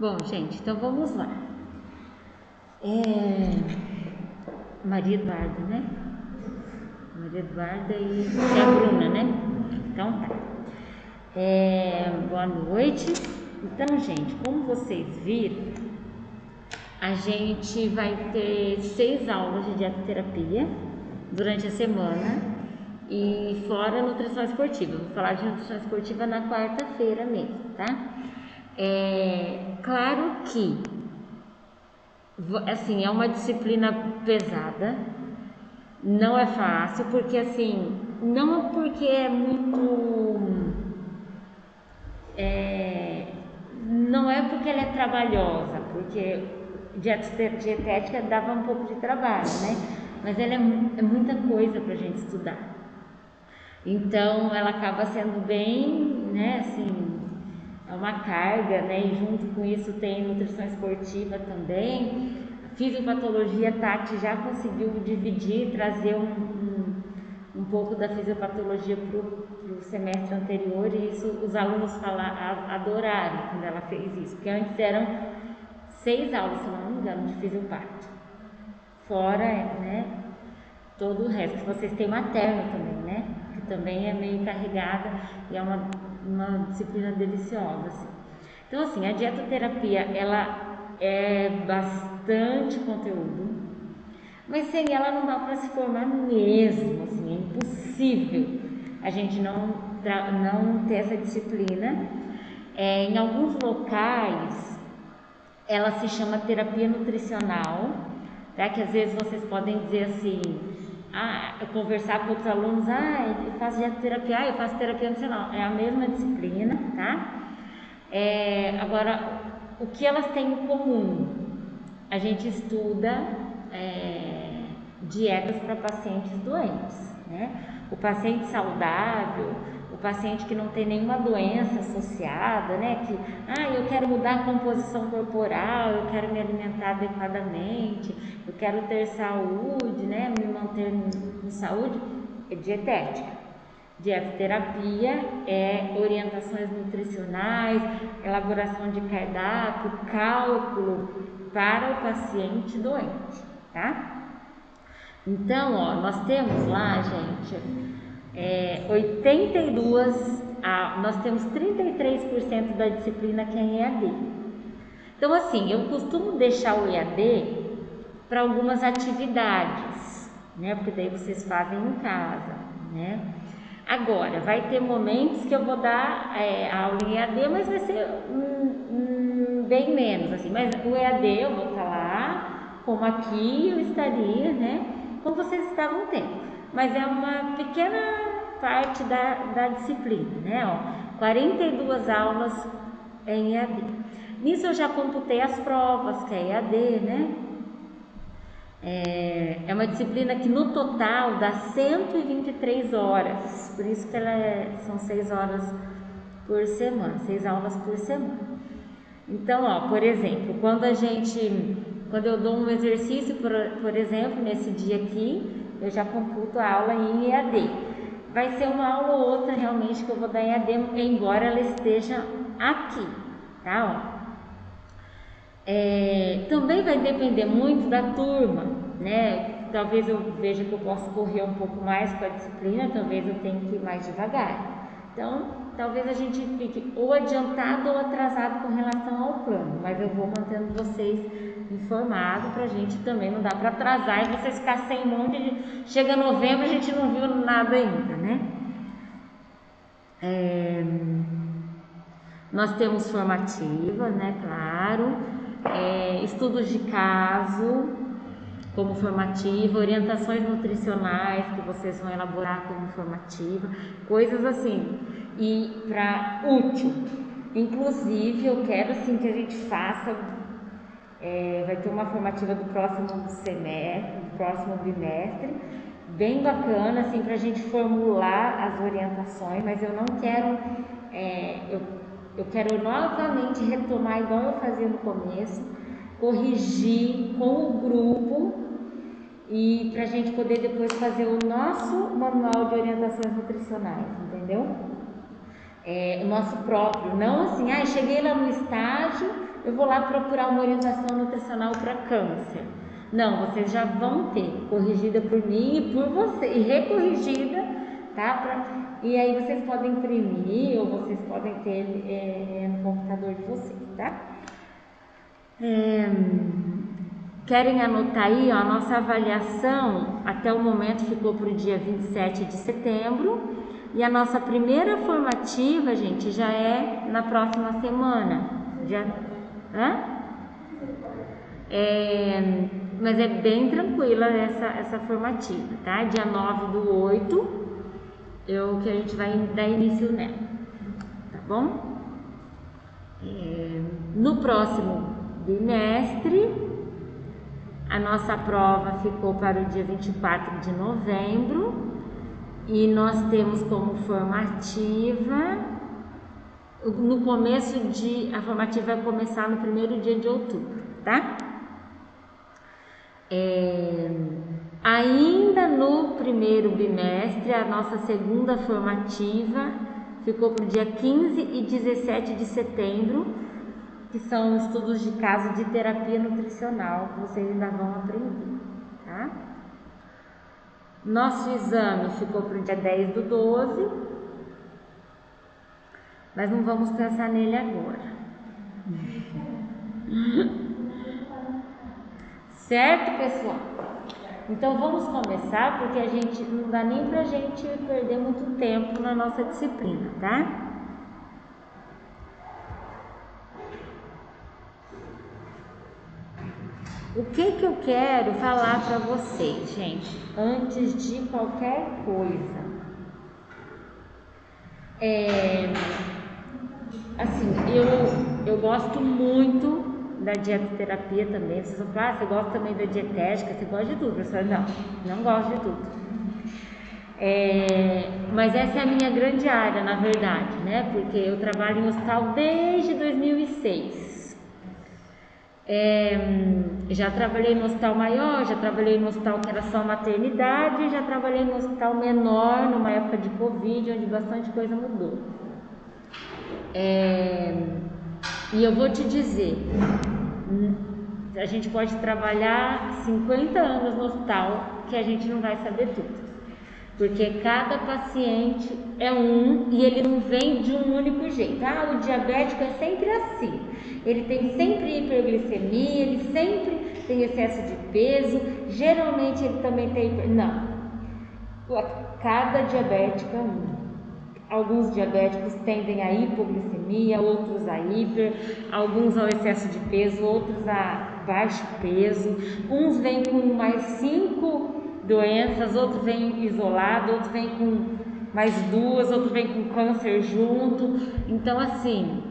Bom, gente, então vamos lá. Maria Eduarda, né? Maria Eduarda e a Bruna, né? Então tá. Boa noite. Então, gente, como vocês viram, a gente vai ter 6 aulas de dietoterapia durante a semana e fora nutrição esportiva. Vou falar de nutrição esportiva na quarta-feira mesmo, tá? Claro que assim, é uma disciplina pesada, não é fácil, porque assim, não porque é muito, não é porque ela é trabalhosa, porque dietética dava um pouco de trabalho, né? Mas ela é muita coisa pra gente estudar. Então, ela acaba sendo bem, né, assim, é uma carga, né? E junto com isso tem nutrição esportiva também. A fisiopatologia, a Tati já conseguiu dividir, trazer um pouco da fisiopatologia para o semestre anterior, e isso os alunos adoraram quando ela fez isso, porque antes eram 6 aulas, se não me engano, de fisiopato. Fora, né, todo o resto. Vocês têm materno também, né? Que também é meio carregada e é uma disciplina deliciosa, assim. Então, assim, a dietoterapia, ela é bastante conteúdo, mas sem ela não dá para se formar mesmo, assim, é impossível a gente não ter essa disciplina. Em alguns locais, ela se chama terapia nutricional, tá? Que às vezes vocês podem dizer assim, conversar com outros alunos, eu faço dietoterapia, eu faço terapia nutricional, é a mesma disciplina, tá? Agora, o que elas têm em comum? A gente estuda dietas para pacientes doentes, né? O paciente saudável, o paciente que não tem nenhuma doença associada, né? Que, eu quero mudar a composição corporal, eu quero me alimentar adequadamente, eu quero ter saúde, né? Me manter em saúde, é dietética. Dietoterapia é orientações nutricionais, elaboração de cardápio, cálculo para o paciente doente, tá? Então, nós temos lá, gente, 82, nós temos 33% da disciplina que é em EAD. Então, assim, eu costumo deixar o EAD para algumas atividades, né? Porque daí vocês fazem em casa, né? Agora, vai ter momentos que eu vou dar aula em EAD, mas vai ser bem menos, assim. Mas o EAD eu vou estar lá, como aqui eu estaria, né? Como vocês estavam tendo. Mas é uma pequena parte da disciplina, né? 42 aulas em EAD. Nisso eu já computei as provas, que é EAD, né? É uma disciplina que no total dá 123 horas, por isso que são 6 horas por semana, 6 aulas por semana. Então, por exemplo, quando eu dou um exercício, por exemplo, nesse dia aqui, eu já computo a aula em EAD. Vai ser uma aula ou outra realmente que eu vou dar em EAD, embora ela esteja aqui, tá? Também vai depender muito da turma, né? Talvez eu veja que eu posso correr um pouco mais com a disciplina, talvez eu tenha que ir mais devagar. Então, talvez a gente fique ou adiantado ou atrasado com relação ao plano, mas eu vou mantendo vocês informados pra gente também, não dá para atrasar e vocês ficar sem um monte de... Chega novembro, a gente não viu nada ainda, né? Nós temos formativas, né? Claro. Estudos de caso como formativa, orientações nutricionais que vocês vão elaborar como formativa, coisas assim, e para útil. Inclusive, eu quero assim que a gente faça, vai ter uma formativa do próximo semestre, do próximo bimestre, bem bacana, assim, para a gente formular as orientações, mas eu não quero, eu quero novamente retomar igual eu fazia no começo, corrigir com o grupo e para a gente poder depois fazer o nosso manual de orientações nutricionais, entendeu? O nosso próprio, não assim, cheguei lá no estágio, eu vou lá procurar uma orientação nutricional para câncer. Não, vocês já vão ter, corrigida por mim e por você, e recorrigida, tá? E aí vocês podem imprimir ou vocês podem ter no computador de vocês, tá? Querem anotar aí, ó, a nossa avaliação até o momento ficou para o dia 27 de setembro e a nossa primeira formativa, gente, já é na próxima semana. Mas é bem tranquila essa formativa, tá? Dia 9/8 que a gente vai dar início nela, tá bom? No próximo bimestre, a nossa prova ficou para o dia 24 de novembro e nós temos como formativa, a formativa vai começar no primeiro dia de outubro, tá? Ainda no primeiro bimestre, a nossa segunda formativa ficou para o dia 15 e 17 de setembro, que são estudos de caso de terapia nutricional, que vocês ainda vão aprender, tá? Nosso exame ficou para o dia 10/12, mas não vamos pensar nele agora. Certo, pessoal? Então vamos começar, porque a gente não dá nem pra gente perder muito tempo na nossa disciplina, tá? O que eu quero falar para vocês, gente, antes de qualquer coisa? Assim, eu gosto muito da dietoterapia também. Vocês vão falar, você gosta também da dietética, você gosta de tudo, professor? Não gosto de tudo. Mas essa é a minha grande área, na verdade, né? Porque eu trabalho em hospital desde 2006. Já trabalhei no hospital maior, já trabalhei no hospital que era só maternidade, já trabalhei no hospital menor, numa época de Covid, onde bastante coisa mudou. E eu vou te dizer, a gente pode trabalhar 50 anos no hospital que a gente não vai saber tudo. Porque cada paciente é um e ele não vem de um único jeito. O diabético é sempre assim. Ele tem sempre hiperglicemia, ele sempre tem excesso de peso, geralmente ele também tem... Não. Cada diabético é um. Alguns diabéticos tendem a hipoglicemia, outros a hiper, alguns ao excesso de peso, outros a baixo peso. Uns vêm com mais 5 doenças, outros vêm isolado, outros vêm com mais 2, outros vêm com câncer junto. Então, assim,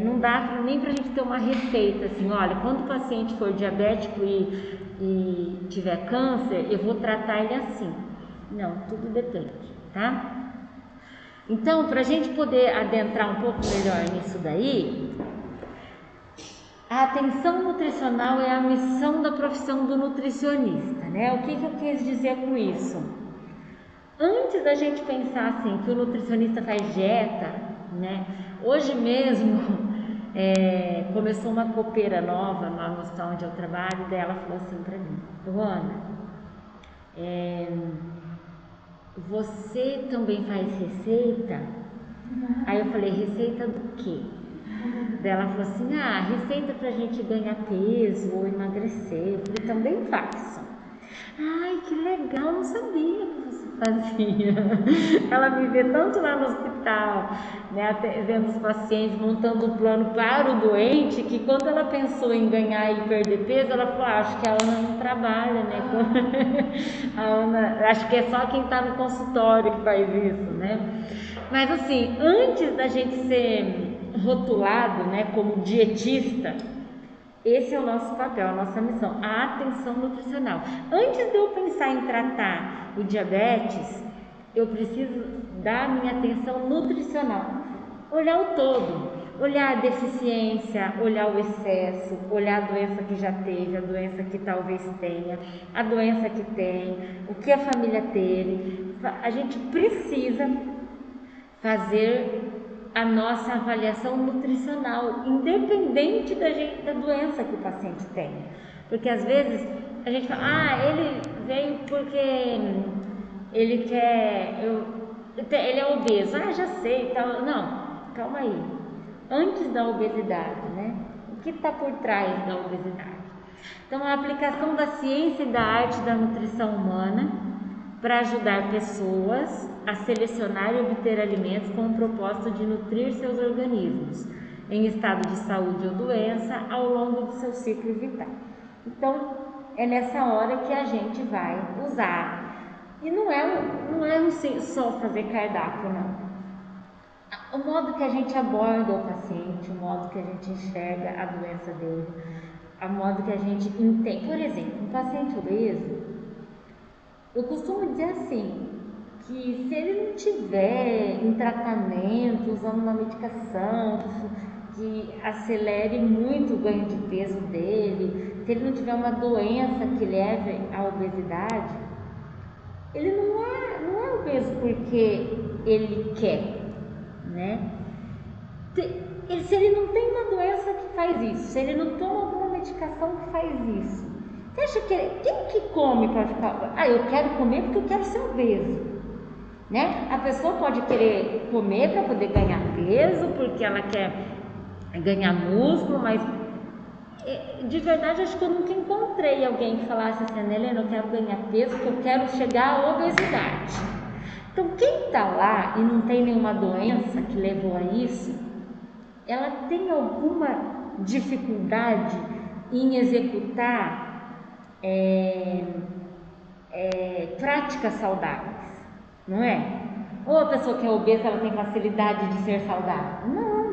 não dá nem pra gente ter uma receita, assim, olha, quando o paciente for diabético e tiver câncer, eu vou tratar ele assim. Não, tudo depende, tá? Então, para a gente poder adentrar um pouco melhor nisso daí, a atenção nutricional é a missão da profissão do nutricionista, né? O que eu quis dizer com isso? Antes da gente pensar assim, que o nutricionista faz dieta, né? Hoje mesmo começou uma copeira nova no hospital onde eu trabalho, daí ela falou assim para mim, Luana, você também faz receita? Aí eu falei, receita do quê? Daí ela falou assim, receita pra gente ganhar peso ou emagrecer. Eu falei, também faço. Ai, que legal, não sabia que você fazia. Ela me vê tanto lá no hospital, né, vendo os pacientes, montando um plano para o doente, que quando ela pensou em ganhar e perder peso, ela falou, acho que a Ana não trabalha, né? A Ana, acho que é só quem está no consultório que faz isso, né? Mas assim, antes da gente ser rotulado, né, como dietista, esse é o nosso papel, a nossa missão, a atenção nutricional. Antes de eu pensar em tratar o diabetes, eu preciso dar minha atenção nutricional, olhar o todo, olhar a deficiência, olhar o excesso, olhar a doença que já teve, a doença que talvez tenha, a doença que tem, o que a família teve. A gente precisa fazer a nossa avaliação nutricional, independente da doença que o paciente tem. Porque às vezes a gente fala, ele veio porque ele ele é obeso, já sei, tal. Não, calma aí. Antes da obesidade, né? O que está por trás da obesidade? Então, a aplicação da ciência e da arte da nutrição humana para ajudar pessoas a selecionar e obter alimentos com o propósito de nutrir seus organismos em estado de saúde ou doença ao longo do seu ciclo vital. Então, é nessa hora que a gente vai usar. E não é só fazer cardápio, não. O modo que a gente aborda o paciente, o modo que a gente enxerga a doença dele, o modo que a gente entende. Por exemplo, um paciente obeso, eu costumo dizer assim, que se ele não tiver em tratamento, usando uma medicação que acelere muito o ganho de peso dele, se ele não tiver uma doença que leve à obesidade, ele não é obeso porque ele quer, né? Se ele não tem uma doença que faz isso, se ele não toma alguma medicação que faz isso, você acha que quem que come para ficar? Eu quero comer porque eu quero ser obeso, né? A pessoa pode querer comer para poder ganhar peso, porque ela quer ganhar músculo, mas de verdade acho que eu nunca encontrei alguém que falasse assim, Helena, eu quero ganhar peso porque eu quero chegar à obesidade. Então quem está lá e não tem nenhuma doença que levou a isso, ela tem alguma dificuldade em executar práticas saudáveis, não é? Ou a pessoa que é obesa, ela tem facilidade de ser saudável? Não.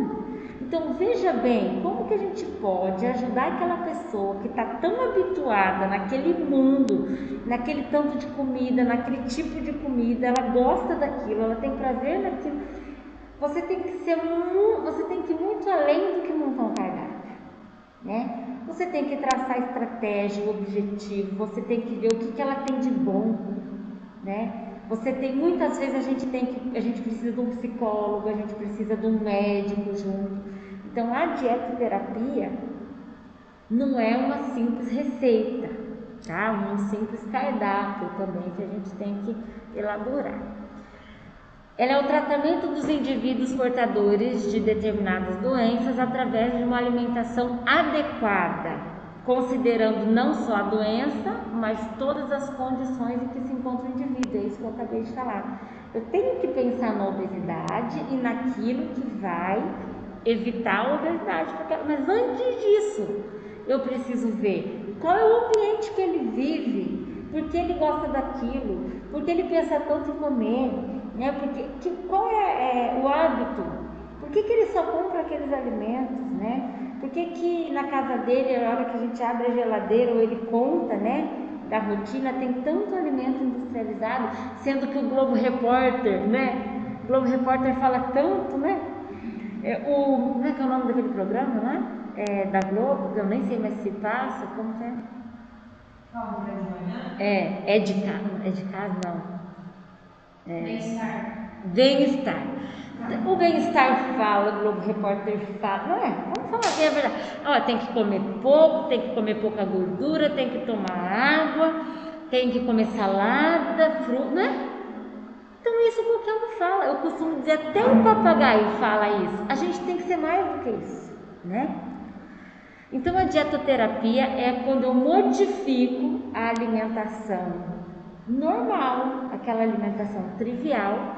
Então veja bem, como que a gente pode ajudar aquela pessoa que está tão habituada naquele mundo, naquele tanto de comida, naquele tipo de comida, ela gosta daquilo, ela tem prazer naquilo. Você tem que ir muito além do que montar um cardápio, né? Você tem que traçar estratégia, objetivo, você tem que ver o que ela tem de bom, né? Muitas vezes a gente precisa de um psicólogo, a gente precisa de um médico junto. Então a dietoterapia não é uma simples receita, tá? Um simples cardápio também que a gente tem que elaborar. Ela é o tratamento dos indivíduos portadores de determinadas doenças através de uma alimentação adequada, considerando não só a doença, mas todas as condições em que se encontra o indivíduo. É isso que eu acabei de falar. Eu tenho que pensar na obesidade e naquilo que vai evitar a obesidade. Mas antes disso, eu preciso ver qual é o ambiente que ele vive, por que ele gosta daquilo, por que ele pensa tanto em comer, né? Qual é o hábito? Por que ele só compra aqueles alimentos, né? Por que na casa dele, a hora que a gente abre a geladeira, ou ele conta, né, da rotina, tem tanto alimento industrializado, sendo que o Globo Repórter, né? O Globo Repórter fala tanto, né? Como é que é o nome daquele programa, né? Da Globo, eu nem sei mais se passa, como que é? É de casa, não. Bem-estar. O bem-estar fala, o Globo Repórter fala, não é? Vamos falar que é verdade. Tem que comer pouco, tem que comer pouca gordura, tem que tomar água, tem que comer salada, fruta, né? Então isso qualquer um fala. Eu costumo dizer, até o papagaio fala isso. A gente tem que ser mais do que isso, né? Então a dietoterapia é quando eu modifico a alimentação normal, aquela alimentação trivial,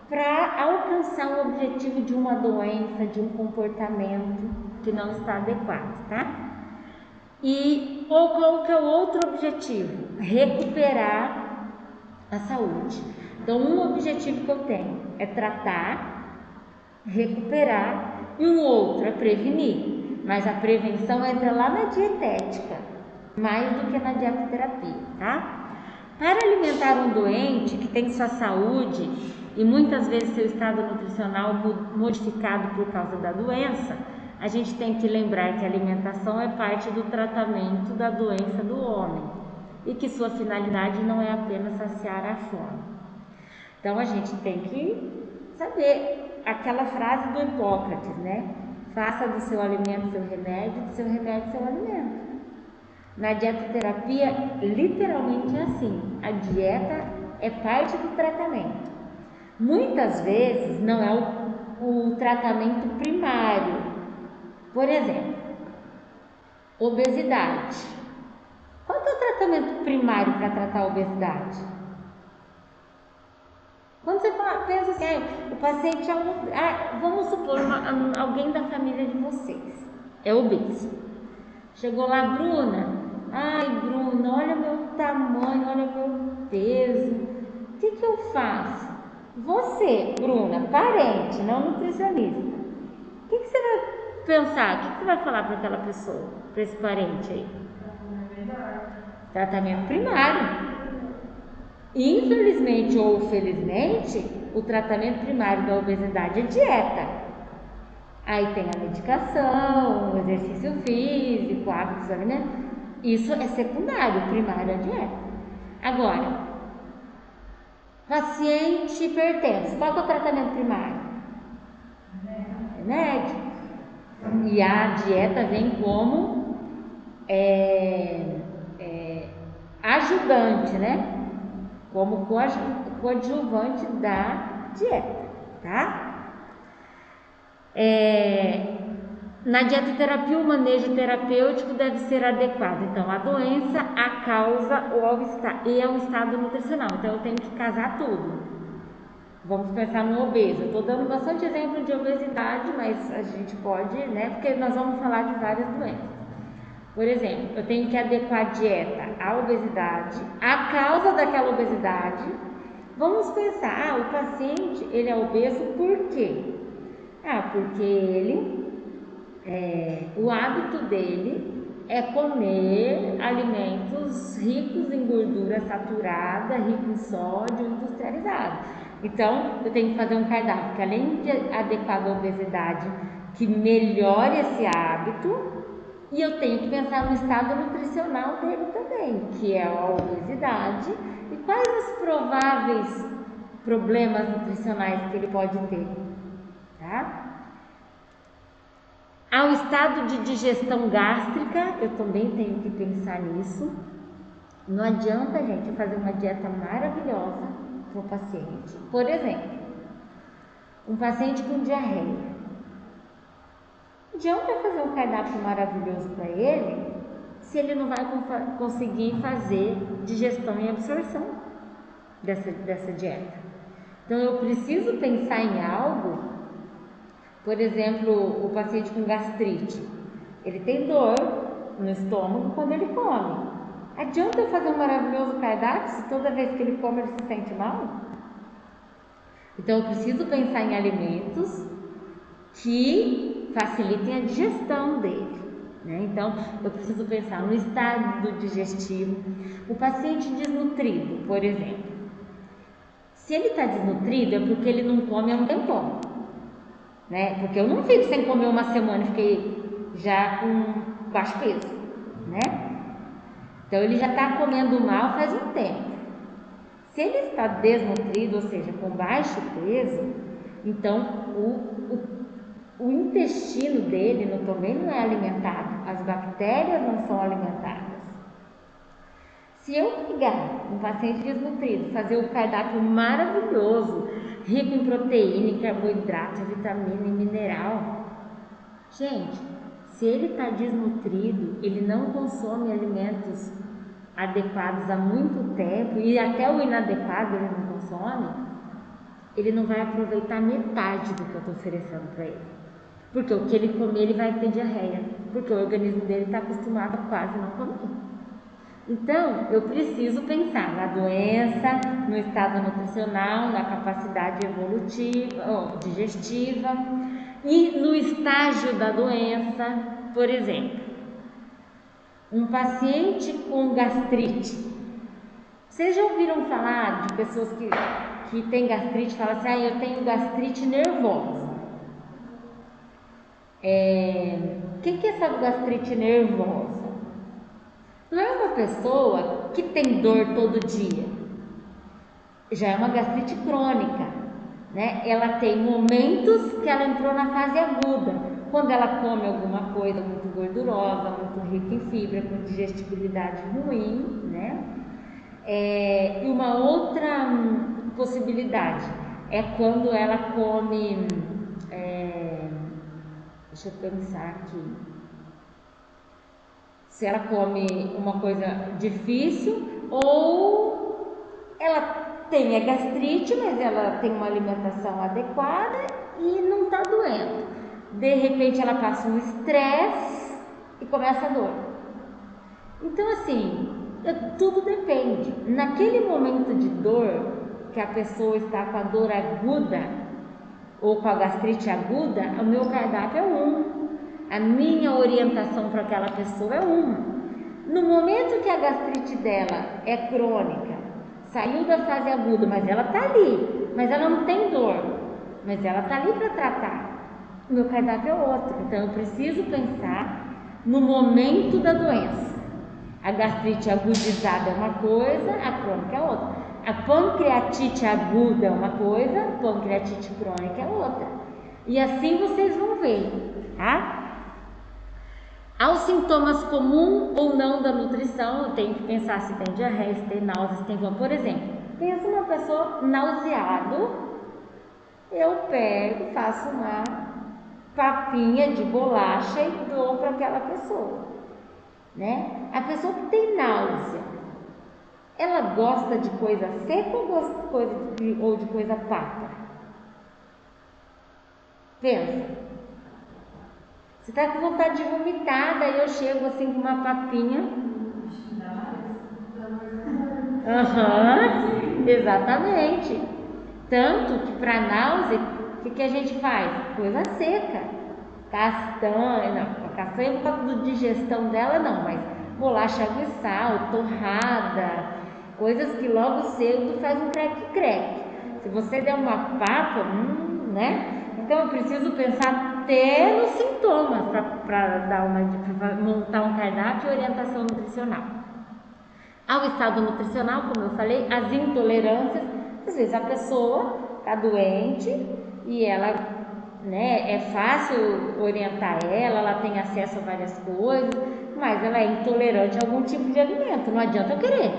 para alcançar o objetivo de uma doença, de um comportamento que não está adequado, tá? Ou qual que é o outro objetivo? Recuperar a saúde. Então, um objetivo que eu tenho é tratar, recuperar, e um outro é prevenir. Mas a prevenção entra lá na dietética, mais do que na dietoterapia, tá? Para alimentar um doente que tem sua saúde e muitas vezes seu estado nutricional modificado por causa da doença, a gente tem que lembrar que a alimentação é parte do tratamento da doença do homem e que sua finalidade não é apenas saciar a fome. Então a gente tem que saber aquela frase do Hipócrates, né? Faça do seu alimento seu remédio, do seu remédio seu alimento. Na dietoterapia, literalmente é assim, a dieta é parte do tratamento. Muitas vezes não é o tratamento primário. Por exemplo, obesidade. Qual que é o tratamento primário para tratar a obesidade? Quando você pensa assim, o paciente é vamos supor alguém da família de vocês é obeso. Chegou lá, Bruna. Ai, Bruna, olha meu tamanho, olha meu peso. O que eu faço? Você, Bruna, parente, não nutricionista. O que você vai pensar? O que você vai falar para aquela pessoa, para esse parente aí? Tratamento primário. Infelizmente ou felizmente, o tratamento primário da obesidade é dieta. Aí tem a medicação, o exercício físico, hábitos alimentares. Isso é secundário, o primário é a dieta. Agora, paciente hipertenso, qual é o tratamento primário? Remédio. E a dieta vem como ajudante, né? Como coadjuvante da dieta, tá? Na dietoterapia, o manejo terapêutico deve ser adequado. Então, a doença, a causa e ao estado nutricional. Então, eu tenho que casar tudo. Vamos pensar no obeso. Eu estou dando bastante exemplo de obesidade, mas a gente pode, né? Porque nós vamos falar de várias doenças. Por exemplo, eu tenho que adequar a dieta à obesidade, à causa daquela obesidade. Vamos pensar, o paciente, ele é obeso por quê? Porque o hábito dele é comer alimentos ricos em gordura saturada, ricos em sódio, industrializado. Então, eu tenho que fazer um cardápio que, além de adequar a obesidade, que melhore esse hábito, e eu tenho que pensar no estado nutricional dele também, que é a obesidade, e quais os prováveis problemas nutricionais que ele pode ter, tá? Ao estado de digestão gástrica, eu também tenho que pensar nisso. Não adianta, gente, fazer uma dieta maravilhosa para o paciente. Por exemplo, um paciente com diarreia. Não adianta fazer um cardápio maravilhoso para ele se ele não vai conseguir fazer digestão e absorção dessa dieta. Então, eu preciso pensar em algo. Por exemplo, o paciente com gastrite, ele tem dor no estômago quando ele come. Adianta eu fazer um maravilhoso cardápio se toda vez que ele come ele se sente mal? Então, eu preciso pensar em alimentos que facilitem a digestão dele, né? Então, eu preciso pensar no estado digestivo. O paciente desnutrido, por exemplo, se ele está desnutrido é porque ele não come há um tempão. Né? Porque eu não fico sem comer uma semana e fiquei já com baixo peso, né? Então ele já está comendo mal faz um tempo. Se ele está desnutrido, ou seja, com baixo peso, então o intestino dele também não é alimentado, as bactérias não são alimentadas. Se eu pegar um paciente desnutrido, fazer um cardápio maravilhoso, rico em proteína, em carboidrato, vitamina e mineral. Gente, se ele está desnutrido, ele não consome alimentos adequados há muito tempo e até o inadequado ele não consome, ele não vai aproveitar metade do que eu estou oferecendo para ele. Porque o que ele comer, ele vai ter diarreia, porque o organismo dele está acostumado a quase não comer. Então, eu preciso pensar na doença, no estado nutricional, na capacidade evolutiva, digestiva e no estágio da doença. Por exemplo, um paciente com gastrite. Vocês já ouviram falar de pessoas que têm gastrite e falam assim, eu tenho gastrite nervosa. O que é essa gastrite nervosa? Não é uma pessoa que tem dor todo dia, já é uma gastrite crônica, né? Ela tem momentos que ela entrou na fase aguda, quando ela come alguma coisa muito gordurosa, muito rica em fibra, com digestibilidade ruim, né? E uma outra possibilidade é quando ela come, deixa eu pensar aqui, se ela come uma coisa difícil ou ela tem a gastrite, mas ela tem uma alimentação adequada e não está doendo. De repente ela passa um estresse e começa a dor. Então assim, tudo depende. Naquele momento de dor, que a pessoa está com a dor aguda ou com a gastrite aguda, o meu cardápio é a minha orientação para aquela pessoa é uma. No momento que a gastrite dela é crônica, saiu da fase aguda, mas ela está ali, mas ela não tem dor, mas ela está ali para tratar. O meu cardápio é outro, então eu preciso pensar no momento da doença. A gastrite agudizada é uma coisa, a crônica é outra. A pancreatite aguda é uma coisa, a pancreatite crônica é outra. E assim vocês vão ver, tá? Aos sintomas comuns ou não da nutrição, eu tenho que pensar se tem diarreia, se tem náusea, se tem vômito. Por exemplo, pensa uma pessoa nauseado, eu pego, faço uma papinha de bolacha e dou para aquela pessoa, né? A pessoa que tem náusea, ela gosta de coisa seca ou gosta de coisa papa? Pensa. Você está com vontade de vomitar, daí eu chego assim com uma papinha. Exatamente. Tanto que para náusea, o que a gente faz? Coisa seca. Castanha, não, a castanha por causa da digestão dela não, mas bolacha, água e sal, torrada, coisas que logo cedo faz um creque-creque. Se você der uma papa, né? Então eu preciso pensar até nos sintomas para montar um cardápio e orientação nutricional. Ao estado nutricional, como eu falei, as intolerâncias, às vezes a pessoa está doente e ela, né, é fácil orientar ela tem acesso a várias coisas, mas ela é intolerante a algum tipo de alimento, não adianta eu querer.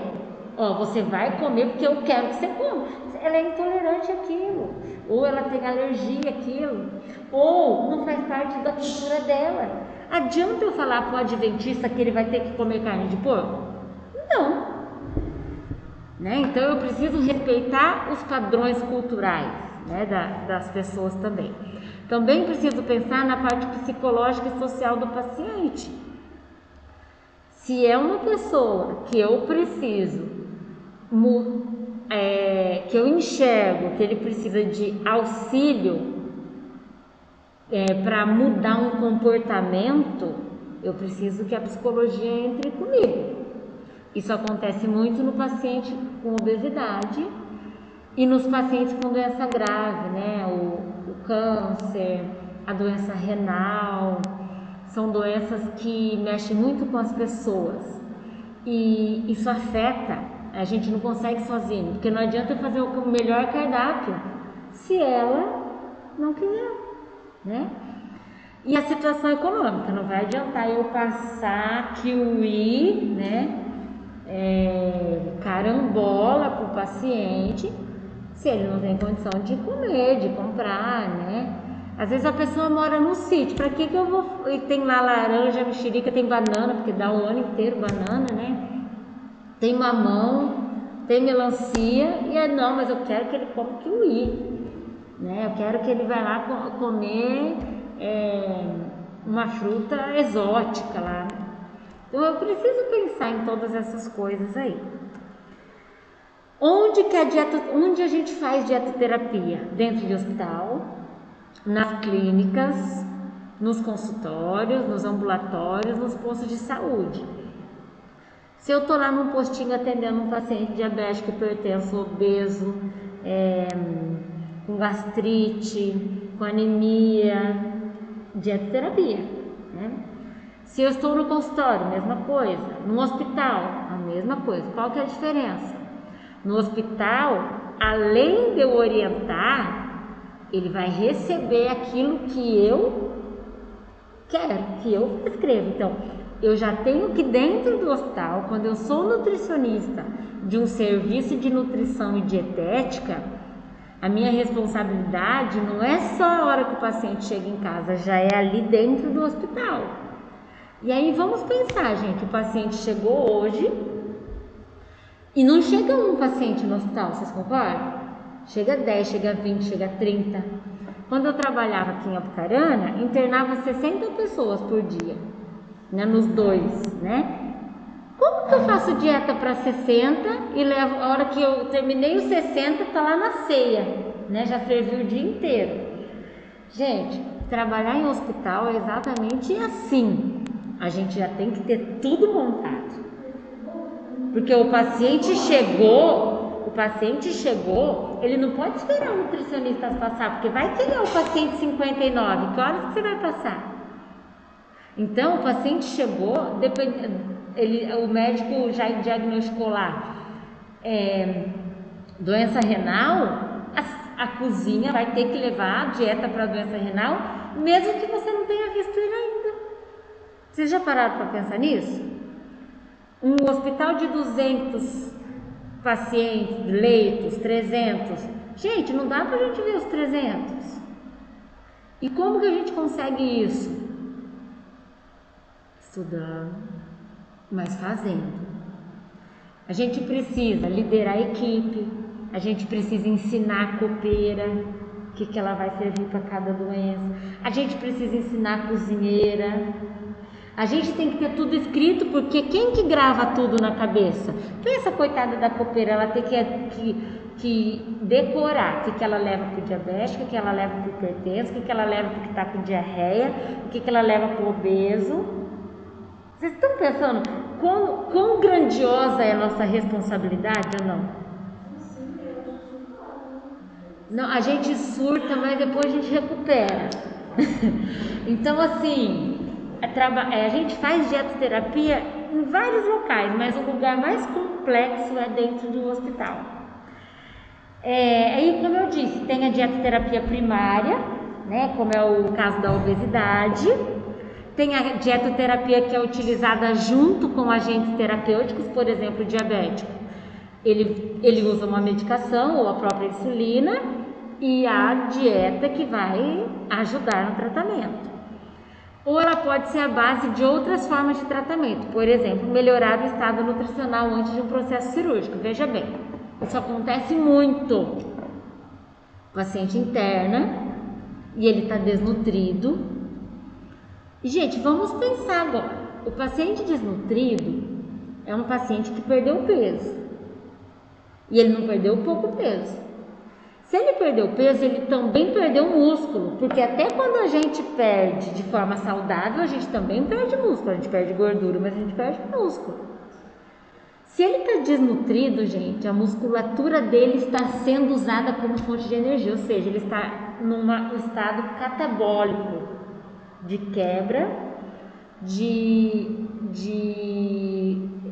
Você vai comer porque eu quero que você coma. Ela é intolerante àquilo, ou ela tem alergia àquilo, ou não faz parte da cultura dela. Adianta eu falar para o adventista que ele vai ter que comer carne de porco? Não. Né? Então eu preciso respeitar os padrões culturais, né, das pessoas também. Também preciso pensar na parte psicológica e social do paciente. Se é uma pessoa que eu preciso que eu enxergo que ele precisa de auxílio para mudar um comportamento, eu preciso que a psicologia entre comigo. Isso acontece muito no paciente com obesidade e nos pacientes com doença grave, né? O câncer, a doença renal, são doenças que mexem muito com as pessoas e isso afeta. A gente não consegue sozinho, porque não adianta eu fazer o melhor cardápio se ela não quiser, né? E a situação econômica, não vai adiantar eu passar kiwi, né? Carambola para o paciente se ele não tem condição de comer, de comprar, né? Às vezes a pessoa mora no sítio, para que eu vou? E tem lá laranja, mexerica, tem banana, porque dá o ano inteiro banana, né? Tem mamão, tem melancia, e não, mas eu quero que ele coma kiwi, né? Eu quero que ele vá lá comer uma fruta exótica lá. Então eu preciso pensar em todas essas coisas aí. Onde a gente faz dietoterapia? Dentro de hospital, nas clínicas, nos consultórios, nos ambulatórios, nos postos de saúde. Se eu estou lá num postinho atendendo um paciente diabético, hipertenso, obeso, com gastrite, com anemia, dietoterapia, né? Se eu estou no consultório, mesma coisa. No hospital, a mesma coisa. Qual que é a diferença? No hospital, além de eu orientar, Ele vai receber aquilo que eu quero, que eu prescrevo. Então, eu já tenho que dentro do hospital, quando eu sou nutricionista de um serviço de nutrição e dietética, a minha responsabilidade não é só a hora que o paciente chega em casa, já é ali dentro do hospital. E aí vamos pensar, gente, o paciente chegou hoje e não chega um paciente no hospital, vocês concordam? Chega 10, chega 20, chega 30. Quando eu trabalhava aqui em Apucarana, internava 60 pessoas por dia, né, nos dois, né? Como que eu faço dieta para 60 e levo, a hora que eu terminei os 60, tá lá na ceia, né? Já serviu o dia inteiro. Gente, trabalhar em hospital é exatamente assim. A gente já tem que ter tudo montado. Porque o paciente chegou, ele não pode esperar o nutricionista passar, porque vai que ele é o paciente 59, que horas que você vai passar? Então, o paciente chegou, o médico já diagnosticou lá doença renal, a cozinha vai ter que levar a dieta para a doença renal, mesmo que você não tenha visto ele ainda. Vocês já pararam para pensar nisso? Um hospital de 200 pacientes, leitos, 300. Gente, não dá para a gente ver os 300. E como que a gente consegue isso? Estudando, mas fazendo. A gente precisa liderar a equipe, a gente precisa ensinar a copeira o que ela vai servir para cada doença, a gente precisa ensinar a cozinheira, a gente tem que ter tudo escrito, porque quem que grava tudo na cabeça? Pensa, coitada da copeira, ela tem que decorar o que ela leva para o diabético, o que ela leva para o hipertenso, o que ela leva para o que está com diarreia, o que ela leva para o obeso. Vocês estão pensando quão grandiosa é a nossa responsabilidade ou não? Não, a gente surta, mas depois a gente recupera. Então, assim, a gente faz dietoterapia em vários locais, mas o lugar mais complexo é dentro do hospital. Aí, como eu disse, tem a dietoterapia primária, né, como é o caso da obesidade. Tem a dietoterapia que é utilizada junto com agentes terapêuticos, por exemplo, o diabético. Ele usa uma medicação ou a própria insulina e a dieta que vai ajudar no tratamento. Ou ela pode ser a base de outras formas de tratamento, por exemplo, melhorar o estado nutricional antes de um processo cirúrgico. Veja bem, isso acontece muito. O paciente interna e ele está desnutrido. E, gente, vamos pensar agora. O paciente desnutrido é um paciente que perdeu peso. E ele não perdeu pouco peso. Se ele perdeu peso, ele também perdeu músculo. Porque até quando a gente perde de forma saudável, a gente também perde músculo. A gente perde gordura, mas a gente perde músculo. Se ele está desnutrido, gente, a musculatura dele está sendo usada como fonte de energia. Ou seja, ele está num estado catabólico, de quebra de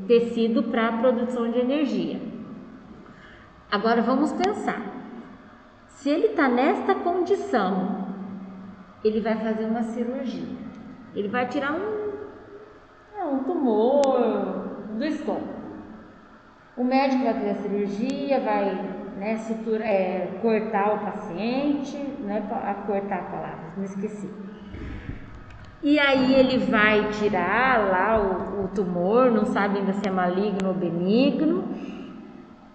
tecido para a produção de energia. Agora vamos pensar, se ele está nesta condição, ele vai fazer uma cirurgia, ele vai tirar um tumor do estômago. O médico vai fazer a cirurgia, vai, né, cortar o paciente, cortar a palavra, me esqueci. E aí ele vai tirar lá o tumor, não sabe ainda se é maligno ou benigno.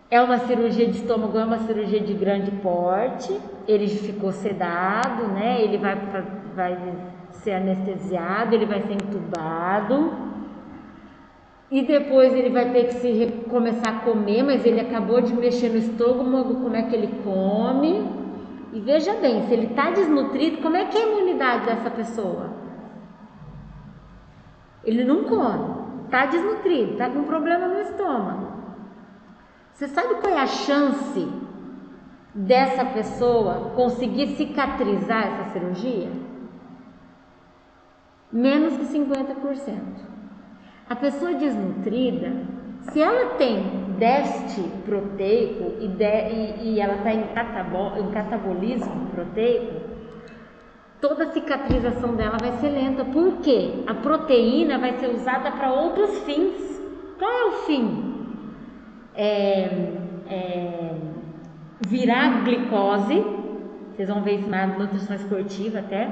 É uma cirurgia de estômago, é uma cirurgia de grande porte. Ele ficou sedado, né? Ele vai ser anestesiado, ele vai ser entubado. E depois ele vai ter que começar a comer, mas ele acabou de mexer no estômago, como é que ele come? E veja bem, se ele está desnutrido, como é que é a imunidade dessa pessoa? Ele não come, está desnutrido, está com problema no estômago. Você sabe qual é a chance dessa pessoa conseguir cicatrizar essa cirurgia? Menos que 50%. A pessoa desnutrida, se ela tem déficit proteico e ela está em catabolismo proteico, toda a cicatrização dela vai ser lenta. Por quê? A proteína vai ser usada para outros fins. Qual é o fim? Virar glicose. Vocês vão ver isso na nutrição esportiva até.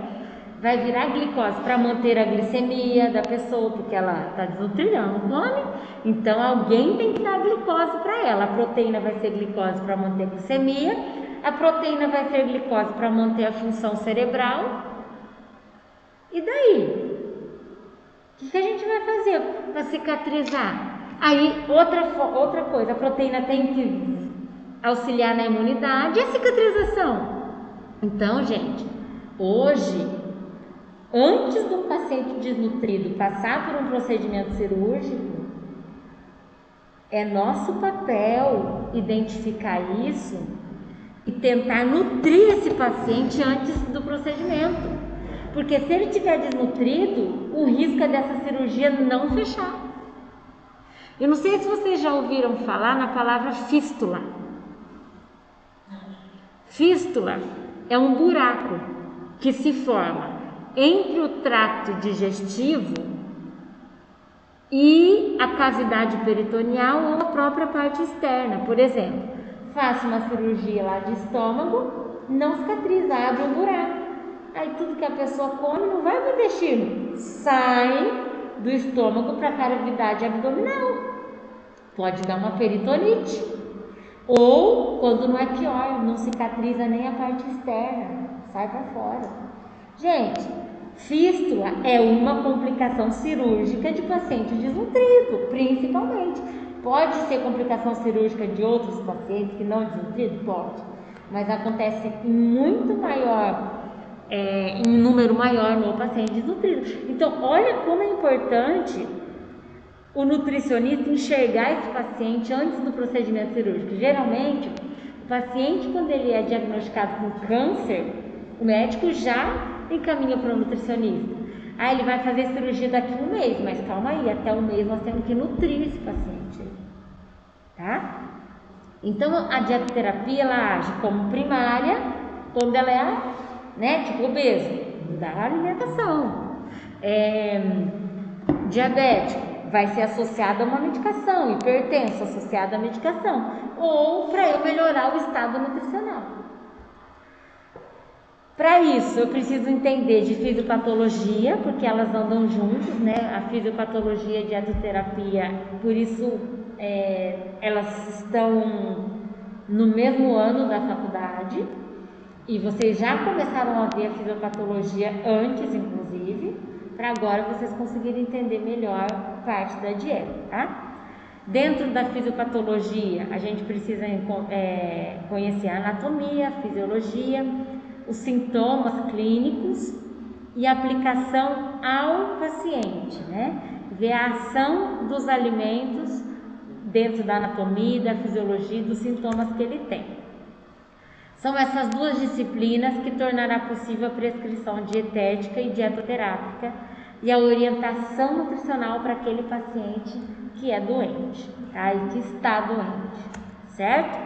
Vai virar glicose para manter a glicemia da pessoa, porque ela está desnutrida, ela não come. Então alguém tem que dar glicose para ela. A proteína vai ser glicose para manter a glicemia. A proteína vai ser glicose para manter a função cerebral. E daí? O que a gente vai fazer para cicatrizar? Aí, outra coisa, a proteína tem que auxiliar na imunidade e a cicatrização. Então, gente, hoje, antes do paciente desnutrido passar por um procedimento cirúrgico, é nosso papel identificar isso e tentar nutrir esse paciente antes do procedimento. Porque se ele estiver desnutrido, o risco é dessa cirurgia não fechar. Eu não sei se vocês já ouviram falar na palavra fístula. Fístula é um buraco que se forma entre o trato digestivo e a cavidade peritoneal ou a própria parte externa. Por exemplo, faço uma cirurgia lá de estômago, não cicatriza, abre um buraco. Aí tudo que a pessoa come não vai para o intestino, sai do estômago para a cavidade abdominal. Pode dar uma peritonite. Ou, quando não é pior, não cicatriza nem a parte externa, sai para fora. Gente, fístula é uma complicação cirúrgica de paciente desnutrido, principalmente. Pode ser complicação cirúrgica de outros pacientes que não desnutrido? Pode. Mas acontece muito maior, em número maior no paciente desnutrido. Então, olha como é importante o nutricionista enxergar esse paciente antes do procedimento cirúrgico. Geralmente, o paciente, quando ele é diagnosticado com câncer, o médico já encaminha para o nutricionista. Aí ele vai fazer cirurgia daqui a um mês, mas calma aí, até um mês nós temos que nutrir esse paciente, tá? Então, a dietoterapia, ela age como primária, quando ela é, tipo obeso, da alimentação. Diabético, vai ser associado a uma medicação, hipertenso associado à medicação, ou para eu melhorar o estado nutricional. Para isso, eu preciso entender de fisiopatologia, porque elas andam juntas, né? A fisiopatologia e a dietoterapia, por isso elas estão no mesmo ano da faculdade, e vocês já começaram a ver a fisiopatologia antes, inclusive, para agora vocês conseguirem entender melhor parte da dieta, tá? Dentro da fisiopatologia, a gente precisa conhecer a anatomia, a fisiologia, os sintomas clínicos e a aplicação ao paciente, né? Ver a ação dos alimentos dentro da anatomia, da fisiologia e dos sintomas que ele tem. São essas duas disciplinas que tornará possível a prescrição dietética e dietoterápica e a orientação nutricional para aquele paciente que é doente, tá? E que está doente, certo?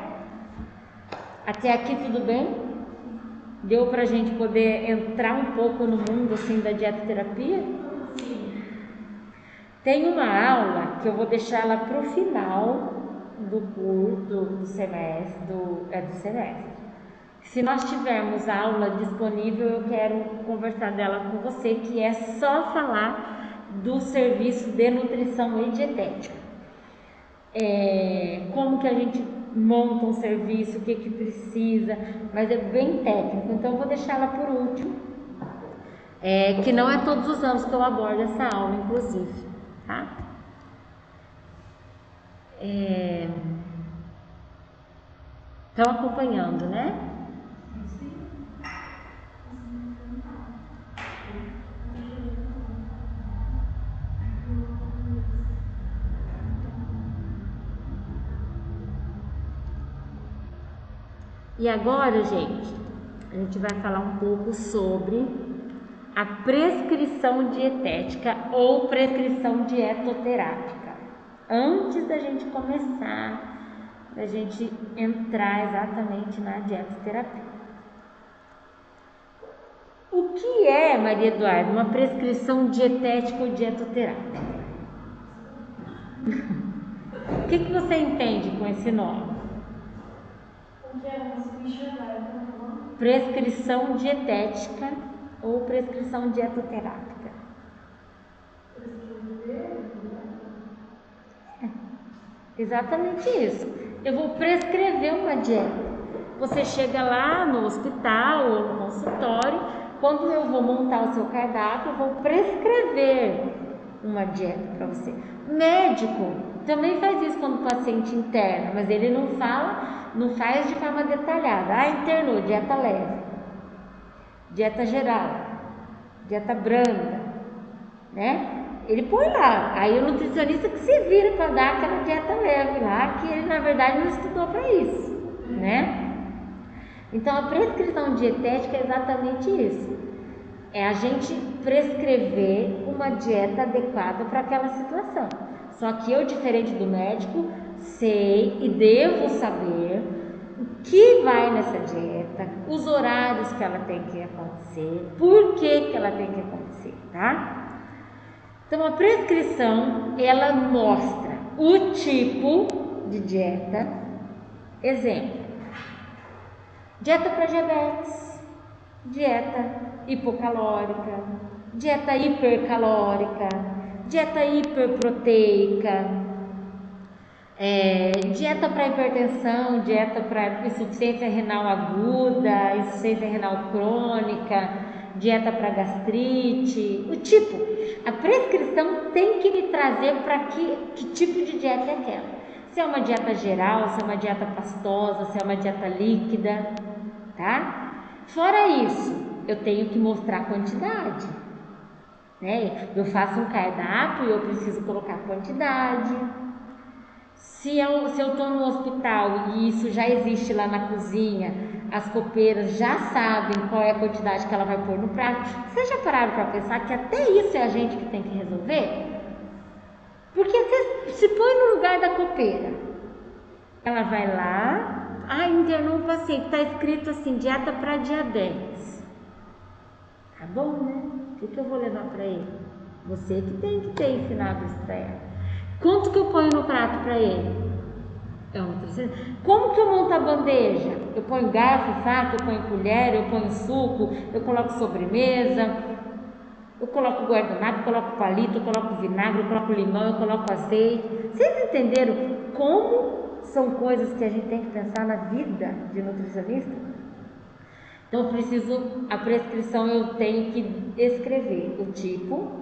Até aqui tudo bem? Deu para a gente poder entrar um pouco no mundo assim da dietoterapia? Sim. Tem uma aula que eu vou deixar ela para o final do curso, do semestre. Se nós tivermos a aula disponível, eu quero conversar dela com você, que é só falar do serviço de nutrição e dietética. Como que a gente monta um serviço, o que precisa, mas é bem técnico, então eu vou deixar ela por último, que não é todos os anos que eu abordo essa aula, inclusive, tá? Estão acompanhando, né? E agora, gente, a gente vai falar um pouco sobre a prescrição dietética ou prescrição dietoterápica. Antes da gente começar da gente entrar exatamente na dietoterapia. O que é, Maria Eduarda, uma prescrição dietética ou dietoterápica? O que você entende com esse nome? Prescrição dietética ou prescrição dietoterápica? Exatamente isso. Eu vou prescrever uma dieta. Você chega lá no hospital ou no consultório, quando eu vou montar o seu cardápio, eu vou prescrever uma dieta para você. Médico também faz isso quando o paciente interna, mas ele não faz de forma detalhada. Internou, dieta leve, dieta geral, dieta branda, né? Ele põe lá, aí o nutricionista que se vira para dar aquela dieta leve lá, que ele na verdade não estudou para isso, né? Então a prescrição dietética é exatamente isso, é a gente prescrever uma dieta adequada para aquela situação. Só que eu, diferente do médico, sei e devo saber o que vai nessa dieta, os horários que ela tem que acontecer, por que ela tem que acontecer, tá? Então, a prescrição, ela mostra o tipo de dieta. Exemplo, dieta para diabetes, dieta hipocalórica, dieta hipercalórica, dieta hiperproteica, dieta para hipertensão, dieta para insuficiência renal aguda, insuficiência renal crônica, dieta para gastrite, o tipo. A prescrição tem que me trazer para que tipo de dieta é aquela. Se é uma dieta geral, se é uma dieta pastosa, se é uma dieta líquida, tá? Fora isso, eu tenho que mostrar a quantidade, né? Eu faço um cardápio e eu preciso colocar quantidade. Se eu estou no hospital e isso já existe lá na cozinha, as copeiras já sabem qual é a quantidade que ela vai pôr no prato. Vocês já pararam para pensar que até isso é a gente que tem que resolver? Porque você se põe no lugar da copeira. Ela vai lá, internou um paciente, está escrito assim, dieta para diabetes. Tá bom, né? O que eu vou levar para ele? Você que tem que ter ensinado isso para ela. Quanto que eu ponho no prato para ele? Como que eu monto a bandeja? Eu ponho garfo, faca, eu ponho colher, eu ponho suco, eu coloco sobremesa, eu coloco guardanapo, eu coloco palito, eu coloco vinagre, eu coloco limão, eu coloco azeite. Vocês entenderam como são coisas que a gente tem que pensar na vida de nutricionista? Então a prescrição eu tenho que escrever o tipo,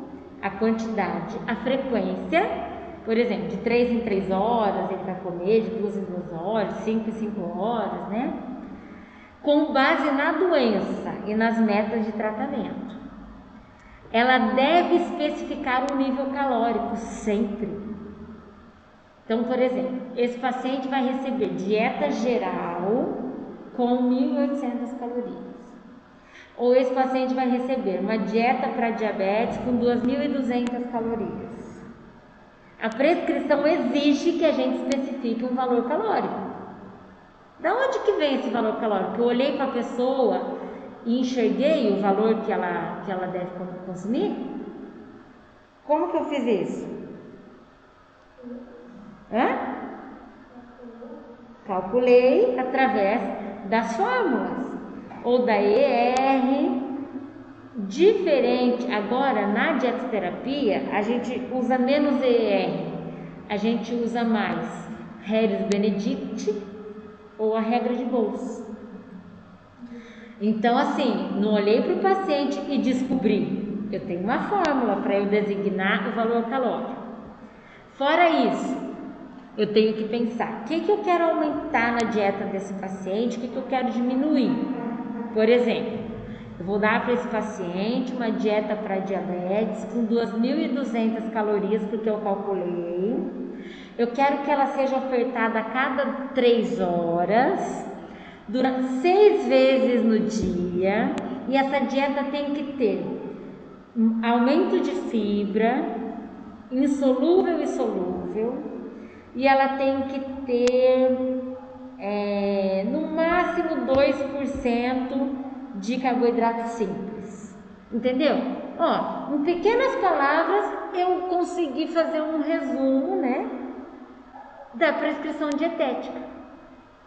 a quantidade, a frequência. Por exemplo, de 3 em 3 horas ele vai comer, de 2 em 2 horas, 5 em 5 horas, né? Com base na doença e nas metas de tratamento. Ela deve especificar um nível calórico sempre. Então, por exemplo, esse paciente vai receber dieta geral com 1.800 calorias. Ou esse paciente vai receber uma dieta para diabetes com 2.200 calorias. A prescrição exige que a gente especifique um valor calórico. Da onde que vem esse valor calórico? Eu olhei para a pessoa e enxerguei o valor que ela deve consumir? Como que eu fiz isso? Calculei através das fórmulas. Ou da ER. Diferente, agora na dietoterapia a gente usa menos ER, a gente usa mais Harris-Benedict ou a regra de Bowles. Então assim, não olhei para o paciente e descobri, eu tenho uma fórmula para eu designar o valor calórico. Fora isso, eu tenho que pensar, o que eu quero aumentar na dieta desse paciente, o que eu quero diminuir. Por exemplo, eu vou dar para esse paciente uma dieta para diabetes com 2.200 calorias, porque eu calculei. Eu quero que ela seja ofertada a cada 3 horas, durante 6 vezes no dia. E essa dieta tem que ter aumento de fibra, insolúvel e solúvel. E ela tem que ter no máximo 2% de carboidrato simples. Entendeu? Ó, em pequenas palavras, eu consegui fazer um resumo, né, da prescrição dietética.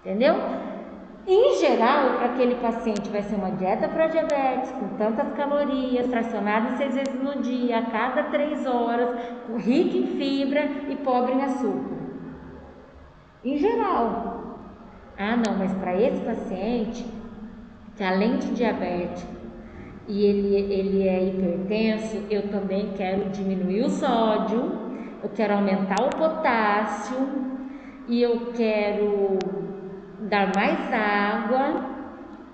Entendeu? Em geral, para aquele paciente vai ser uma dieta para diabetes, com tantas calorias, fracionada 6 vezes no dia, a cada 3 horas, rica em fibra e pobre em açúcar. Em geral. Ah, não, mas para esse paciente, que além de diabético e ele é hipertenso, eu também quero diminuir o sódio, eu quero aumentar o potássio e eu quero dar mais água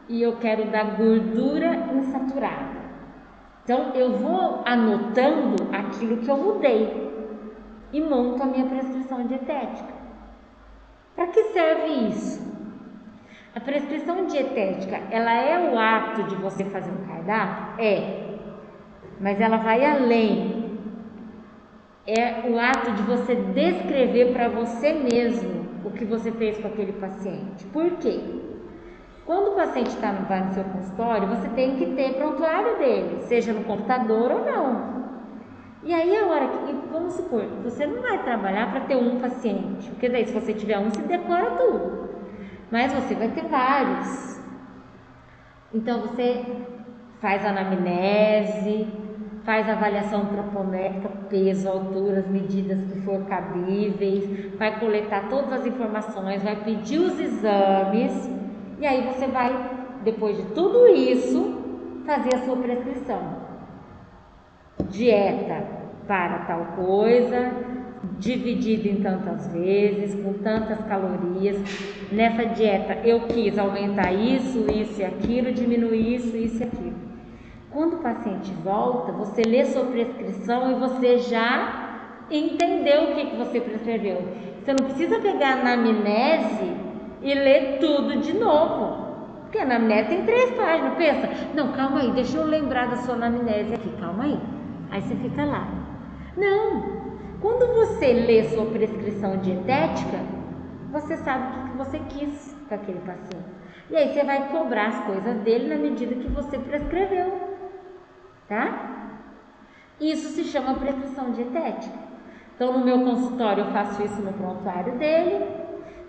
e eu quero dar gordura insaturada. Então eu vou anotando aquilo que eu mudei e monto a minha prescrição dietética. Para que serve isso? A prescrição dietética, ela é o ato de você fazer um cardápio? É, mas ela vai além. É o ato de você descrever para você mesmo o que você fez com aquele paciente. Por quê? Quando o paciente vai no seu consultório, você tem que ter prontuário dele, seja no computador ou não. E aí a hora que, vamos supor, você não vai trabalhar para ter um paciente, porque daí se você tiver um, você decora tudo. Mas você vai ter vários. Então você faz anamnese, faz avaliação antropométrica, peso, alturas, medidas que for cabíveis, vai coletar todas as informações, vai pedir os exames e aí você vai, depois de tudo isso, fazer a sua prescrição. Dieta para tal coisa, dividido em tantas vezes, com tantas calorias. Nessa dieta eu quis aumentar isso, isso e aquilo, diminuir isso, isso e aquilo. Quando o paciente volta, você lê sua prescrição e você já entendeu o que você prescreveu. Você não precisa pegar a anamnese e ler tudo de novo, porque a anamnese tem 3 páginas. Pensa, não, calma aí, deixa eu lembrar da sua anamnese aqui, calma aí. Aí você fica lá. Não, quando você lê sua prescrição dietética, você sabe o que você quis com aquele paciente. E aí você vai cobrar as coisas dele na medida que você prescreveu, tá? Isso se chama prescrição dietética. Então no meu consultório eu faço isso no prontuário dele,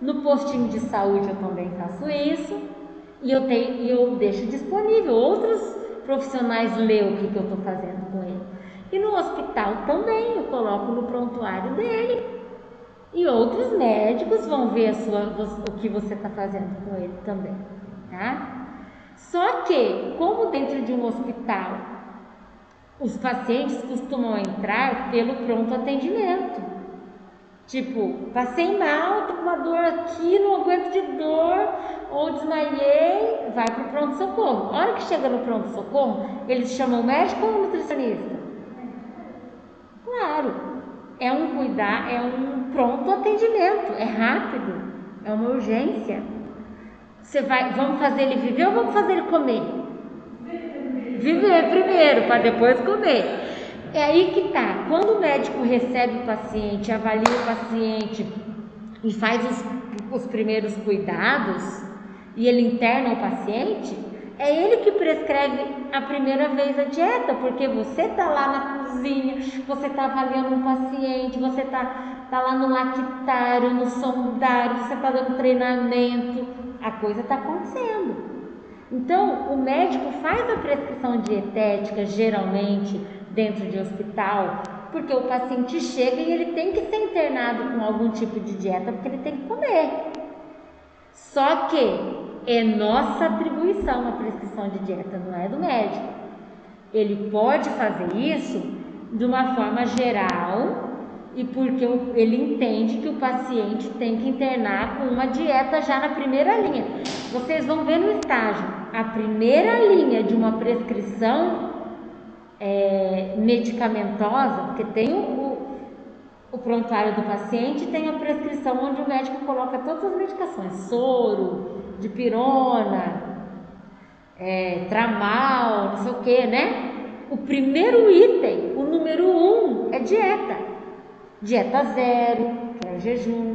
no postinho de saúde eu também faço isso, e eu deixo disponível, outros profissionais lêem o que eu estou fazendo com ele. E no hospital também eu coloco no prontuário dele. E outros médicos vão ver o que você está fazendo com ele também, tá? Só que, como dentro de um hospital, os pacientes costumam entrar pelo pronto atendimento. Tipo, passei mal, tô com uma dor aqui, não aguento de dor, ou desmaiei, vai pro pronto-socorro. A hora que chega no pronto-socorro, eles chamam o médico ou o nutricionista? Claro, é um pronto atendimento, é rápido, é uma urgência. Vamos fazer ele viver ou vamos fazer ele comer? Viver primeiro, para depois comer. É aí que tá. Quando o médico recebe o paciente, avalia o paciente e faz os primeiros cuidados e ele interna o paciente, é ele que prescreve a primeira vez a dieta, porque você tá lá na cozinha, você tá avaliando um paciente, você tá lá no lactário, no sondário, você tá dando treinamento, a coisa tá acontecendo. Então, o médico faz a prescrição dietética, geralmente, dentro de hospital, porque o paciente chega e ele tem que ser internado com algum tipo de dieta, porque ele tem que comer. Só que é nossa atribuição a prescrição de dieta, não é do médico. Ele pode fazer isso de uma forma geral e porque ele entende que o paciente tem que internar com uma dieta já na primeira linha. Vocês vão ver no estágio, a primeira linha de uma prescrição medicamentosa, porque tem o prontuário do paciente, tem a prescrição onde o médico coloca todas as medicações, soro, dipirona, tramal, não sei o que, né? O primeiro item, o número 1, é dieta. Dieta zero, que é o jejum,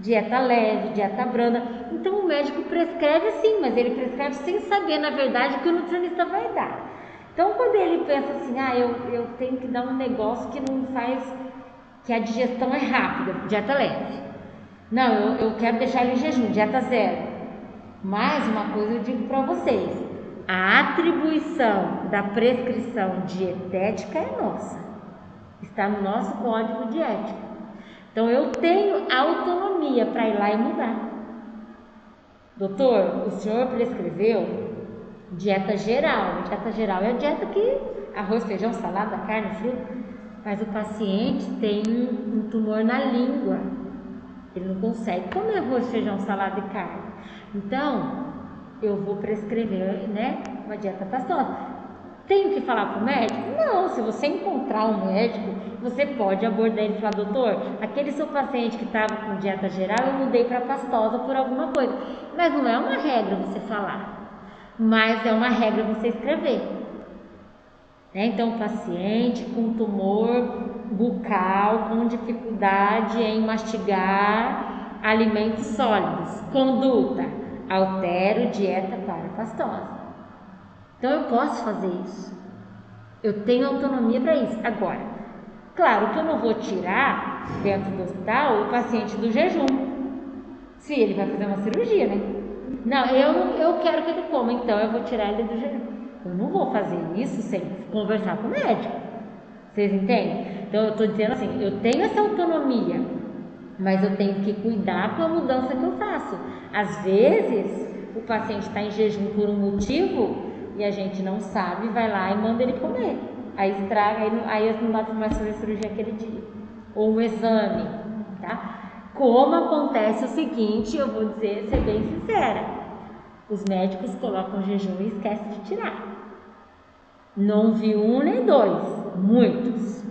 dieta leve, dieta branda. Então o médico prescreve sim, mas ele prescreve sem saber, na verdade, o que o nutricionista vai dar. Então, quando ele pensa assim, eu tenho que dar um negócio que não faz, que a digestão é rápida, dieta leve. Não, eu quero deixar ele em jejum, dieta zero. Mais uma coisa eu digo para vocês, a atribuição da prescrição dietética é nossa. Está no nosso código de ética. Então, eu tenho autonomia para ir lá e mudar. Doutor, o senhor prescreveu dieta geral. Dieta geral é a dieta que arroz, feijão, salada, carne, fruta. Mas o paciente tem um tumor na língua. Ele não consegue comer arroz, feijão, salada e carne. Então, eu vou prescrever, né, uma dieta pastosa. Tenho que falar para o médico? Não, se você encontrar um médico, você pode abordar ele e falar, doutor, aquele seu paciente que estava com dieta geral, eu mudei para pastosa por alguma coisa. Mas não é uma regra você falar, mas é uma regra você escrever. Então, paciente com tumor bucal, com dificuldade em mastigar alimentos sólidos, conduta, altero dieta para pastosa. Então, eu posso fazer isso. Eu tenho autonomia para isso. Agora, claro que eu não vou tirar dentro do hospital o paciente do jejum. Se ele vai fazer uma cirurgia, né? Não, eu quero que ele coma, então eu vou tirar ele do jejum. Eu não vou fazer isso sem conversar com o médico. Vocês entendem? Então, eu estou dizendo assim, eu tenho essa autonomia, mas eu tenho que cuidar com a mudança que eu faço. Às vezes, o paciente está em jejum por um motivo e a gente não sabe, vai lá e manda ele comer. Aí estraga, aí não dá para mais fazer cirurgia aquele dia. Ou um exame, tá? Como acontece o seguinte, eu vou dizer, ser bem sincera. Os médicos colocam jejum e esquecem de tirar. Não vi um nem dois, muitos.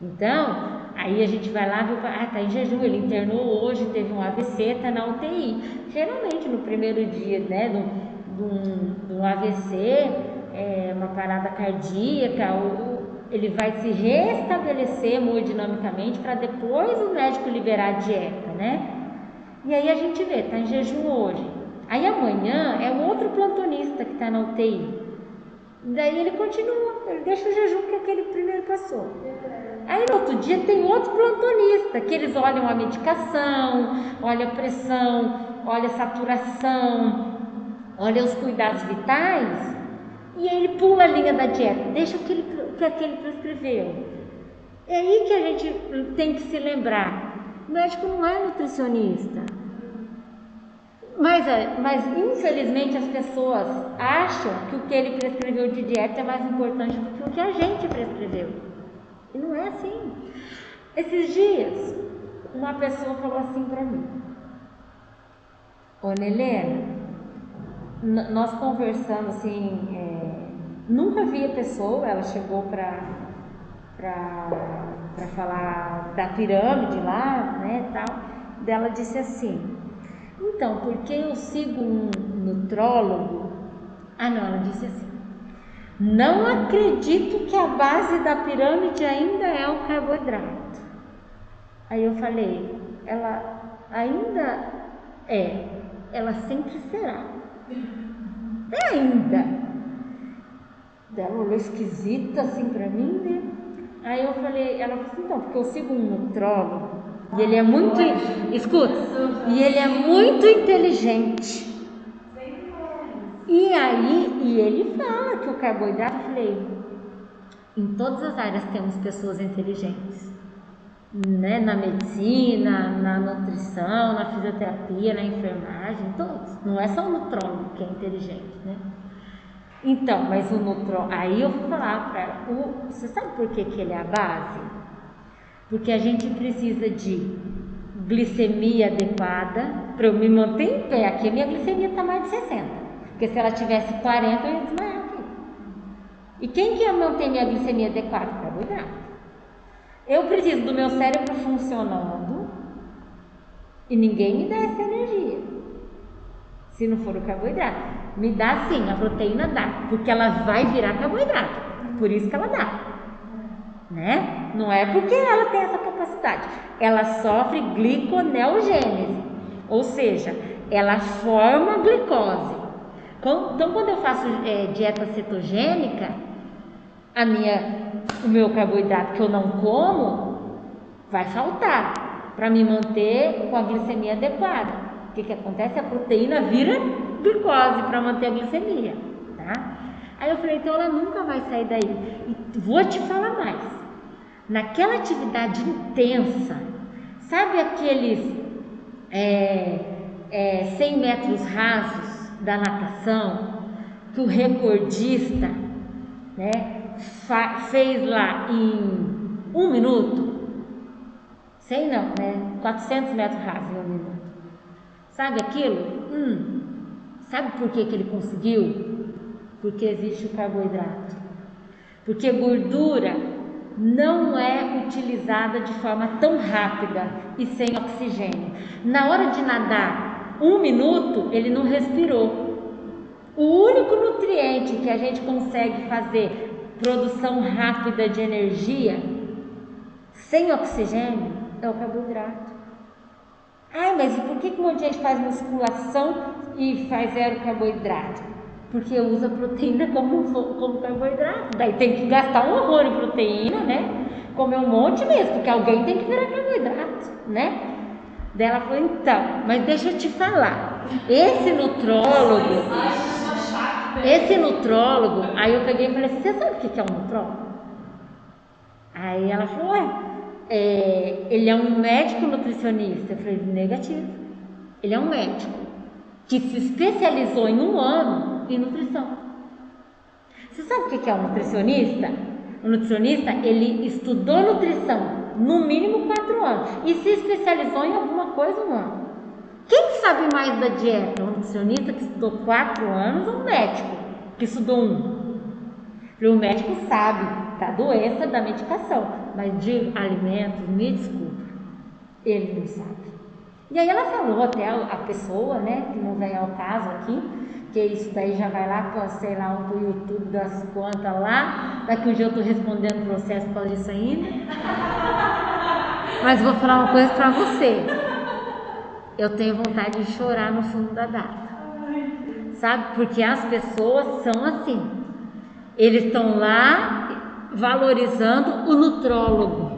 Então, aí a gente vai lá e tá em jejum, ele internou hoje, teve um AVC, tá na UTI. Geralmente no primeiro dia, né, do AVC, uma parada cardíaca, ele vai se restabelecer hemodinamicamente para depois o médico liberar a dieta, né? E aí a gente vê, tá em jejum hoje. Aí amanhã é um outro plantonista que está na UTI. Daí ele continua, ele deixa o jejum que aquele primeiro passou. Aí no outro dia tem outro plantonista, que eles olham a medicação, olham a pressão, olham a saturação, olham os cuidados vitais, e aí ele pula a linha da dieta, deixa o que aquele prescreveu. É aí que a gente tem que se lembrar, o médico não é nutricionista. Mas infelizmente as pessoas acham que o que ele prescreveu de dieta é mais importante do que o que a gente prescreveu. E não é assim. Esses dias, uma pessoa falou assim para mim: ô Helena, nós conversando assim, nunca vi a pessoa, ela chegou para falar da pirâmide lá, né, tal, dela disse assim, então, porque eu sigo um nutrólogo, ela disse assim, não acredito que a base da pirâmide ainda é o carboidrato. Aí eu falei, ela ainda é, ela sempre será. Ainda. Ela olhou esquisita assim pra mim, né? Aí eu falei, ela falou assim, então, porque eu sigo um nutrólogo e ele é muito, escuta, e ele é muito inteligente. E aí, e ele fala que o carboidrato, eu falei, em todas as áreas temos pessoas inteligentes, né? Na medicina, na nutrição, na fisioterapia, na enfermagem, todos. Não é só o nutrólogo que é inteligente, né? Então, mas o nutrólogo, aí eu vou falar para ela, você sabe por que ele é a base? Porque a gente precisa de glicemia adequada para eu me manter em pé. Aqui a minha glicemia está mais de 60, porque se ela tivesse 40 eu ia desmaiar aqui. E quem que ia manter minha glicemia adequada? Carboidrato. Eu preciso do meu cérebro funcionando e ninguém me dá essa energia. Se não for o carboidrato. Me dá sim, a proteína dá, porque ela vai virar carboidrato. Por isso que ela dá. Né? Não é porque ela tem essa capacidade. Ela sofre gliconeogênese. Ou seja, ela forma glicose. Então, quando eu faço dieta cetogênica, o meu carboidrato que eu não como vai faltar para me manter com a glicemia adequada. O que acontece? A proteína vira glicose para manter a glicemia, tá? Aí eu falei, então ela nunca vai sair daí. E vou te falar mais. Naquela atividade intensa, sabe aqueles 100 metros rasos da natação que o recordista, né, fez lá em 1 minuto? 100 não, né? 400 metros rasos em 1 minuto. Sabe aquilo? Sabe por que ele conseguiu? Porque existe o carboidrato. Porque gordura não é utilizada de forma tão rápida e sem oxigênio. Na hora de nadar 1 minuto, ele não respirou. O único nutriente que a gente consegue fazer produção rápida de energia sem oxigênio é o carboidrato. Ai, mas por que um monte de gente faz musculação e faz zero carboidrato? Porque usa proteína como carboidrato. Daí tem que gastar um horror em proteína, né? Comer um monte mesmo, porque alguém tem que virar carboidrato, né? Daí ela falou, então, mas deixa eu te falar. Esse nutrólogo, aí eu peguei e falei assim, você sabe o que é um nutrólogo? Aí ela falou, ele é um médico nutricionista. Eu falei, negativo. Ele é um médico que se especializou em 1 ano em nutrição. Você sabe o que é um nutricionista? O nutricionista, ele estudou nutrição no mínimo 4 anos e se especializou em alguma coisa 1 ano. Quem sabe mais da dieta? Um nutricionista que estudou 4 anos ou um médico que estudou 1? O médico sabe da doença, da medicação, mas de alimentos, me desculpa, ele não sabe. E aí ela falou até a pessoa, né, que não vem ao caso aqui, que isso daí já vai lá para, sei lá, pro YouTube das contas lá, daqui um dia eu estou respondendo processo por causa disso ainda. Mas vou falar uma coisa para você, eu tenho vontade de chorar no fundo da data, sabe, porque as pessoas são assim, eles estão lá valorizando o nutrólogo.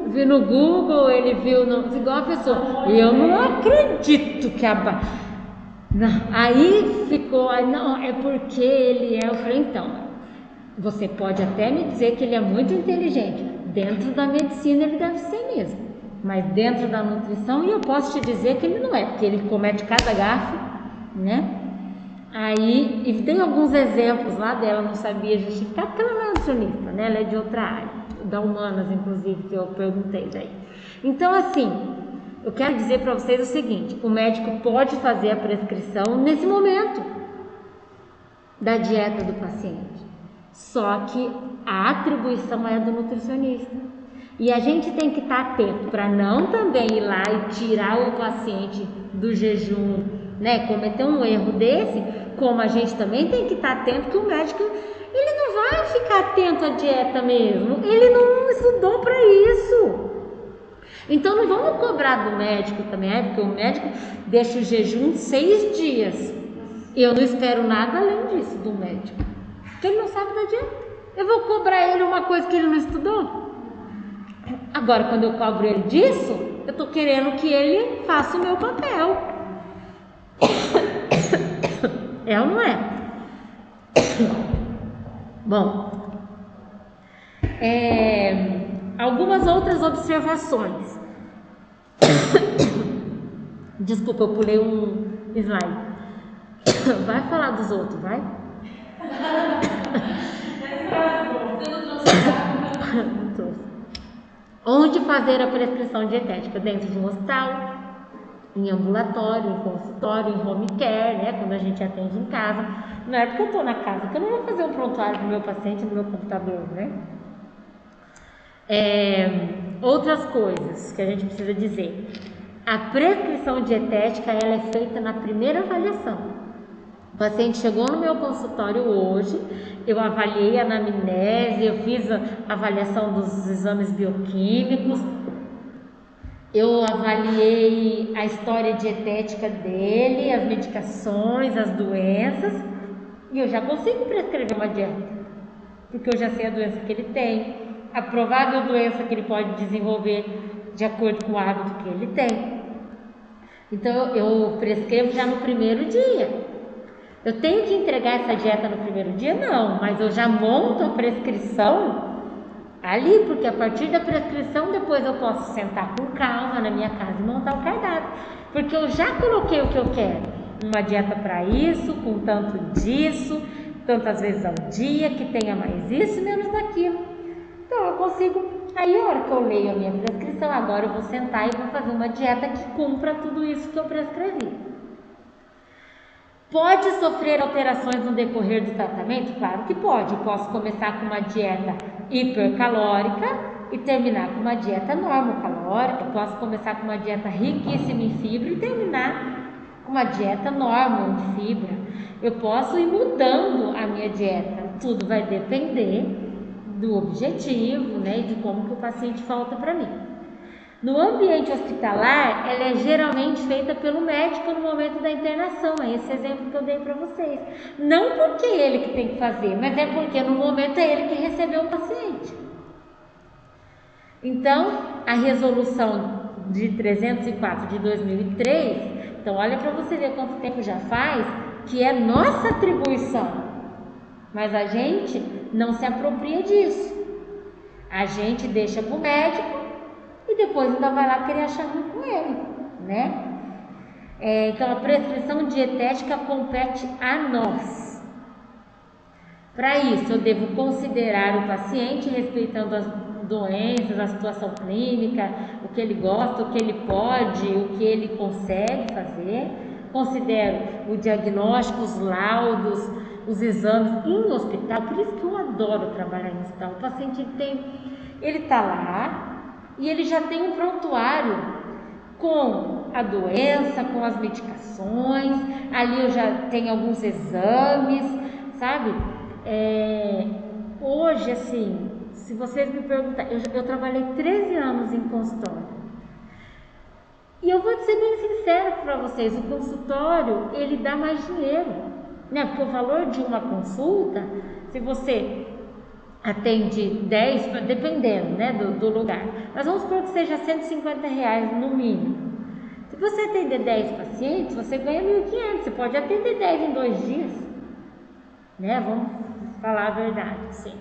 Vi no Google, ele viu igual a pessoa. E eu não acredito que aí ficou, não, é porque ele é. Eu falei, então, você pode até me dizer que ele é muito inteligente. Dentro da medicina ele deve ser mesmo. Mas dentro da nutrição, e eu posso te dizer que ele não é, porque ele comete cada gafe, né? Aí, e tem alguns exemplos lá dela, não sabia justificar, porque ela não é nutricionista, né? Ela é de outra área, da humanas, inclusive, que eu perguntei daí. Então, assim, eu quero dizer para vocês o seguinte, o médico pode fazer a prescrição nesse momento da dieta do paciente, só que a atribuição é do nutricionista. E a gente tem que estar atento para não também ir lá e tirar o paciente do jejum, né? Cometer um erro desse, como a gente também tem que estar atento que o médico, ele não vai ficar atento à dieta mesmo, ele não estudou para isso. Então não vamos cobrar do médico também, porque o médico deixa o jejum 6 dias. E eu não espero nada além disso do médico, porque ele não sabe da dieta. Eu vou cobrar ele uma coisa que ele não estudou? Agora, quando eu cobro ele disso, eu estou querendo que ele faça o meu papel. É ou não é? Bom, algumas outras observações. Desculpa, eu pulei um slide. Vai falar dos outros, vai? Não trouxe. Onde fazer a prescrição dietética? Dentro de um hospital, em ambulatório, em consultório, em home care, né? Quando a gente atende em casa. Não é porque eu estou na casa que eu não vou fazer um prontuário para o meu paciente no meu computador, né? Outras coisas que a gente precisa dizer. A prescrição dietética ela é feita na primeira avaliação. O paciente chegou no meu consultório hoje, eu avaliei a anamnese, eu fiz a avaliação dos exames bioquímicos, eu avaliei a história dietética dele, as medicações, as doenças, e eu já consigo prescrever uma dieta, porque eu já sei a doença que ele tem, a provável doença que ele pode desenvolver de acordo com o hábito que ele tem. Então eu prescrevo já no primeiro dia. Eu tenho que entregar essa dieta no primeiro dia? Não, mas eu já monto a prescrição ali, porque a partir da prescrição depois eu posso sentar com calma na minha casa e montar o cardápio, porque eu já coloquei o que eu quero, uma dieta para isso, com tanto disso, tantas vezes ao dia, que tenha mais isso e menos daquilo. Então eu consigo, aí a hora que eu leio a minha prescrição, agora eu vou sentar e vou fazer uma dieta que cumpra tudo isso que eu prescrevi. Pode sofrer alterações no decorrer do tratamento? Claro que pode. Eu posso começar com uma dieta hipercalórica e terminar com uma dieta normocalórica. Eu posso começar com uma dieta riquíssima em fibra e terminar com uma dieta normal em fibra. Eu posso ir mudando a minha dieta. Tudo vai depender do objetivo, né, e de como que o paciente falta para mim. No ambiente hospitalar, ela é geralmente feita pelo médico no momento da internação. É esse exemplo que eu dei para vocês. Não porque é ele que tem que fazer, mas é porque no momento é ele que recebeu o paciente. Então, a resolução de 304 de 2003, então olha para você ver quanto tempo já faz, que é nossa atribuição. Mas a gente não se apropria disso. A gente deixa para o médico e depois ainda vai lá querer achar ruim com ele, né? Então a prescrição dietética compete a nós. Para isso eu devo considerar o paciente respeitando as doenças, a situação clínica, o que ele gosta, o que ele pode, o que ele consegue fazer. Considero o diagnóstico, os laudos, os exames em hospital. Por isso que eu adoro trabalhar em hospital. O paciente ele está lá e ele já tem um prontuário com a doença, com as medicações, ali eu já tenho alguns exames, sabe? Hoje, assim, se vocês me perguntarem, eu trabalhei 13 anos em consultório, e eu vou ser bem sincera para vocês, o consultório, ele dá mais dinheiro, né? Porque o valor de uma consulta, se você atende 10, dependendo, né, do lugar, mas vamos supor que seja R$150 no mínimo. Se você atender 10 pacientes, você ganha 1.500, você pode atender 10 em 2 dias, né? Vamos falar a verdade, sim.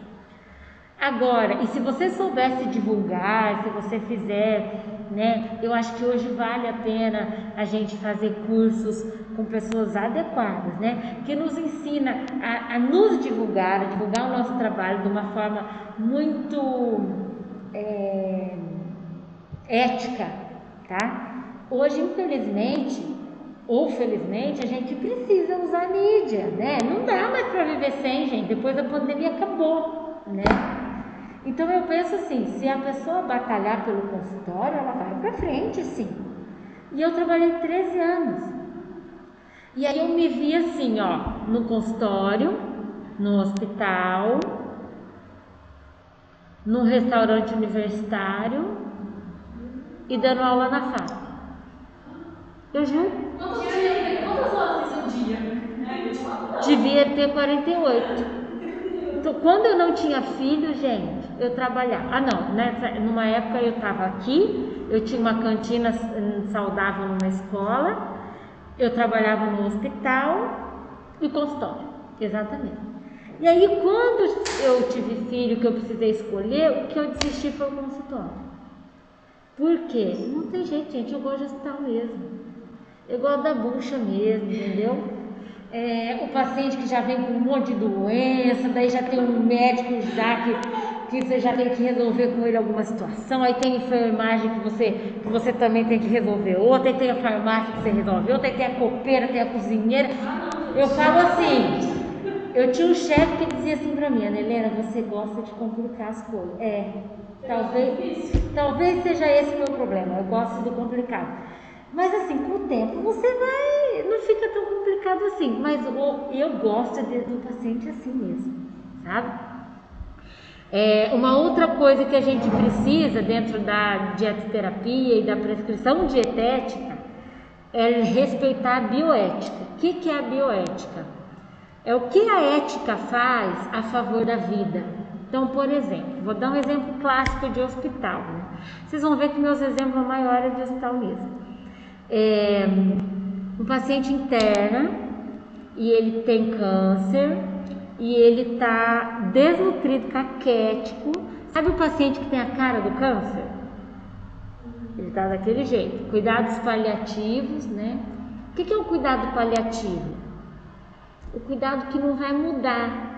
Agora, e se você soubesse divulgar, se você fizer, né, eu acho que hoje vale a pena a gente fazer cursos com pessoas adequadas, né, que nos ensina a nos divulgar, a divulgar o nosso trabalho de uma forma muito ética, tá? Hoje, infelizmente, ou felizmente, a gente precisa usar a mídia, né? Não dá mais para viver sem, gente, depois da pandemia acabou, né? Então eu penso assim, se a pessoa batalhar pelo consultório, ela vai para frente, sim. E eu trabalhei 13 anos. E aí eu me vi assim, ó, no consultório, no hospital, no restaurante universitário e dando aula na FAP. Eu juro. Quantas horas tem seu dia? Devia ter 48. Então, quando eu não tinha filho, gente, eu trabalhava. Numa época eu estava aqui, eu tinha uma cantina saudável numa escola, eu trabalhava no hospital e consultório, exatamente. E aí, quando eu tive filho, que eu precisei escolher, o que eu desisti foi o consultório. Por quê? Não tem jeito, gente, eu gosto de hospital mesmo. Eu gosto da bucha mesmo, entendeu? O paciente que já vem com um monte de doença, daí já tem um médico já que você já tem que resolver com ele alguma situação, aí tem enfermagem que você também tem que resolver outra, aí tem a farmácia que você resolve outra, aí tem a copeira, tem a cozinheira. Eu falo assim, eu tinha um chefe que dizia assim pra mim, Ana Helena, você gosta de complicar as coisas. Talvez seja esse o meu problema, eu gosto do complicado. Mas assim, com o tempo você vai, não fica tão complicado assim, mas eu gosto do paciente assim mesmo, sabe? Uma outra coisa que a gente precisa dentro da dietoterapia e da prescrição dietética é respeitar a bioética. O que é a bioética? É o que a ética faz a favor da vida. Então, por exemplo, vou dar um exemplo clássico de hospital, né? Vocês vão ver que meus exemplos maiores é de hospital mesmo. Um paciente interna e ele tem câncer e ele está desnutrido, caquético. Sabe o paciente que tem a cara do câncer? Ele está daquele jeito. Cuidados paliativos, né? O que é o cuidado paliativo? O cuidado que não vai mudar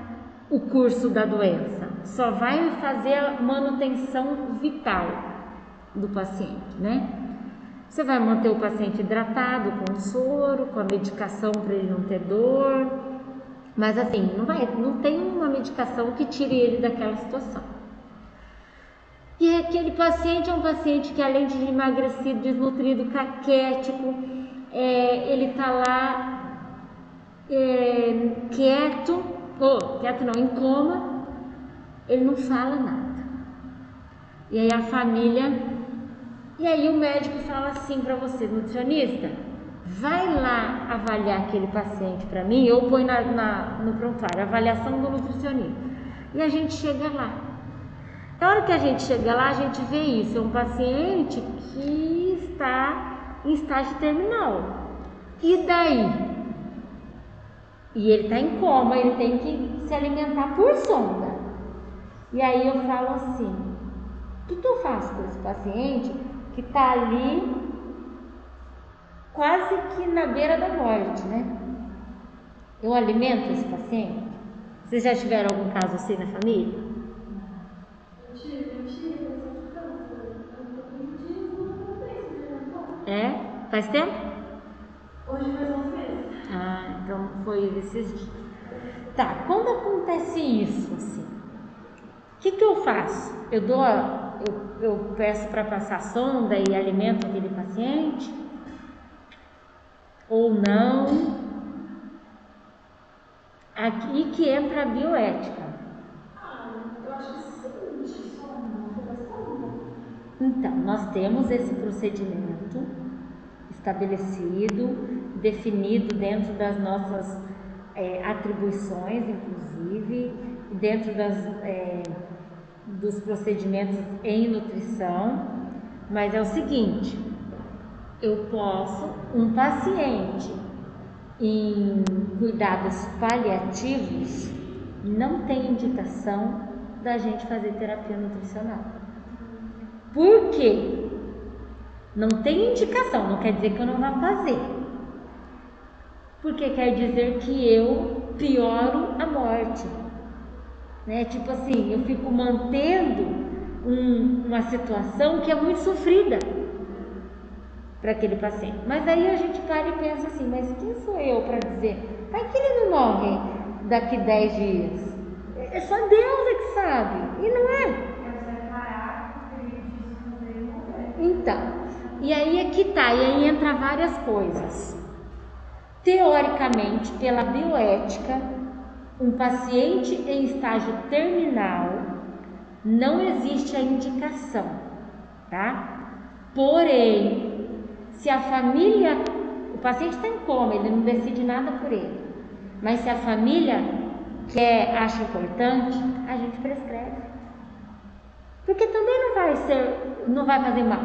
o curso da doença, só vai fazer a manutenção vital do paciente, né? Você vai manter o paciente hidratado com soro, com a medicação para ele não ter dor, mas assim, não tem uma medicação que tire ele daquela situação. E aquele paciente é um paciente que, além de emagrecido, desnutrido, caquético, ele está lá quieto não, em coma, ele não fala nada. E aí a família, e aí o médico fala assim para você, nutricionista, vai lá avaliar aquele paciente para mim, ou põe no prontuário, avaliação do nutricionista. E a gente chega lá. Na hora que a gente chega lá, a gente vê isso, é um paciente que está em estágio terminal. E daí? E ele está em coma, ele tem que se alimentar por sonda. E aí eu falo assim, o que eu faço com esse paciente que está ali quase que na beira da morte, né? Eu alimento esse paciente? Vocês já tiveram algum caso assim na família? Eu tive, Faz tempo? hoje faz 11 meses. Então foi esses dias. Tá, quando acontece isso, assim, o que eu faço? Eu peço para passar sonda e alimento aquele paciente? Ou não? Aqui que entra a bioética. Eu acho que sim, sonda. Então, nós temos esse procedimento estabelecido, definido dentro das nossas atribuições, inclusive, dentro dos procedimentos em nutrição, mas é o seguinte, eu posso, um paciente em cuidados paliativos, não tem indicação da gente fazer terapia nutricional. Por quê? Não tem indicação, não quer dizer que eu não vá fazer. Porque quer dizer que eu pioro a morte. Né? Tipo assim, eu fico mantendo uma situação que é muito sofrida para aquele paciente. Mas aí a gente para e pensa assim, mas quem sou eu para dizer? Vai que ele não morre daqui 10 dias. É só Deus que sabe. E não é. Então, e aí é que tá, e aí entra várias coisas. Teoricamente, pela bioética, um paciente em estágio terminal não existe a indicação, tá? Porém, se a família, o paciente está em coma, ele não decide nada por ele, mas se a família acha importante, a gente prescreve. Porque também não vai fazer mal,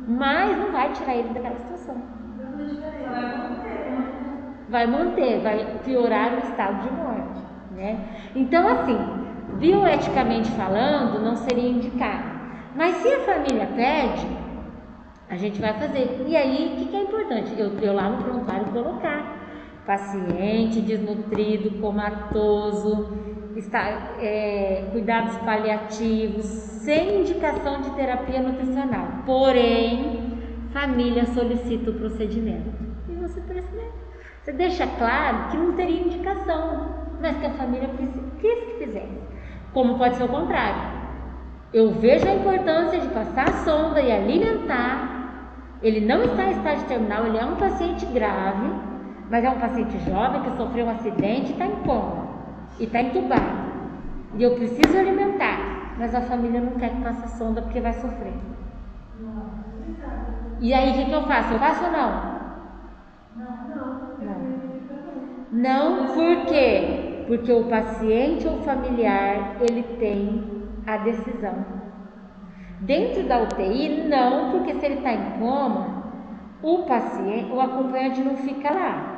mas não vai tirar ele daquela situação. Vai manter, vai piorar o estado de morte, né? Então, assim, bioeticamente falando, não seria indicado. Mas se a família pede, a gente vai fazer. E aí, o que é importante? Eu lá no prontuário colocar paciente desnutrido, comatoso, cuidados paliativos, sem indicação de terapia nutricional. Porém, família solicita o procedimento. E você prescreve. Você deixa claro que não teria indicação, mas que a família quis que fizesse. Como pode ser o contrário. Eu vejo a importância de passar a sonda e alimentar. Ele não está em estágio terminal, ele é um paciente grave, Mas é um paciente jovem que sofreu um acidente e está em coma, e está entubado. E eu preciso alimentar, mas a família não quer que faça sonda porque vai sofrer. E aí o que eu faço? Eu faço ou não? Não, por quê? Porque o paciente ou familiar, ele tem a decisão. Dentro da UTI, não, porque se ele está em coma, o paciente, o acompanhante não fica lá.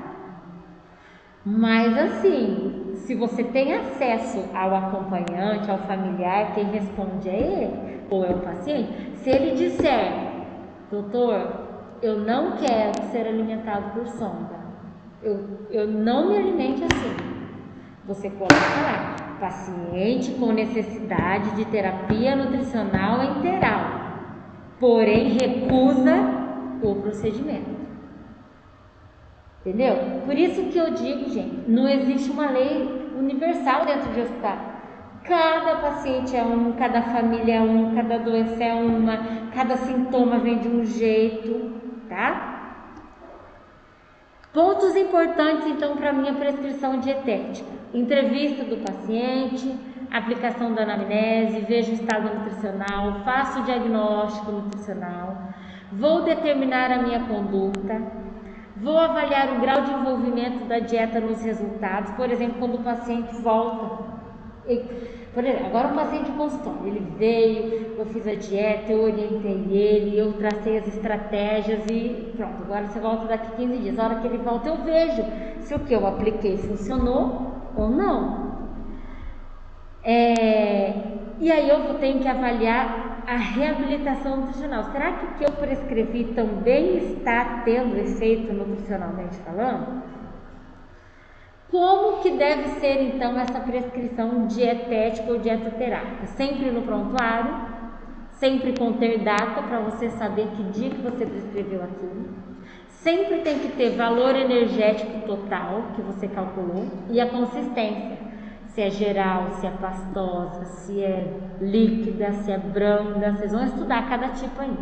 Mas assim, se você tem acesso ao acompanhante, ao familiar, quem responde é ele ou é o paciente, se ele disser, doutor, eu não quero ser alimentado por sonda, eu não me alimente assim, você coloca lá, paciente com necessidade de terapia nutricional enteral, porém recusa o procedimento. Entendeu? Por isso que eu digo, gente, não existe uma lei universal dentro de hospital. Cada paciente é um, cada família é um, cada doença é uma, cada sintoma vem de um jeito, tá? Pontos importantes, então, para a minha prescrição dietética. Entrevista do paciente, aplicação da anamnese, vejo o estado nutricional, faço o diagnóstico nutricional, vou determinar a minha conduta, vou avaliar o grau de envolvimento da dieta nos resultados, por exemplo, quando o paciente volta. Por exemplo, agora um paciente consultório, ele veio, eu fiz a dieta, eu orientei ele, eu tracei as estratégias e pronto, agora você volta daqui 15 dias. A hora que ele volta eu vejo se o que eu apliquei funcionou ou não. E aí eu tenho que avaliar a reabilitação nutricional. Será que o que eu prescrevi também está tendo efeito nutricionalmente falando? Como que deve ser então essa prescrição dietética ou dietoterápica? Sempre no prontuário, sempre conter data para você saber que dia que você prescreveu aquilo. Sempre tem que ter valor energético total que você calculou e a consistência. Se é geral, se é pastosa, se é líquida, se é branda, vocês vão estudar cada tipo aí.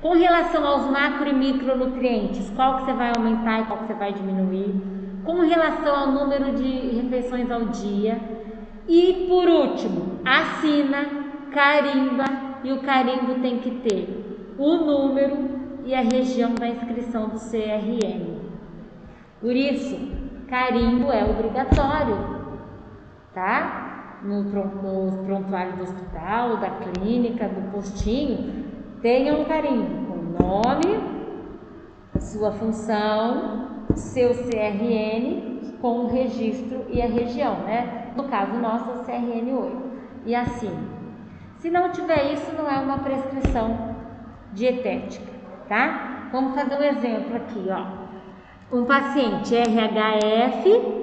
Com relação aos macro e micronutrientes, qual que você vai aumentar e qual que você vai diminuir? Com relação ao número de refeições ao dia. E por último, assina, carimba, e o carimbo tem que ter o número e a região da inscrição do CRM. Por isso, carimbo é obrigatório. Tá? No prontuário do hospital, da clínica, do postinho, tenha um carimbo com o nome, sua função, seu CRN, com o registro e a região, né? No caso nosso, é o CRN 8. E assim, se não tiver isso, não é uma prescrição dietética, tá? Vamos fazer um exemplo aqui, ó. Um paciente RHF,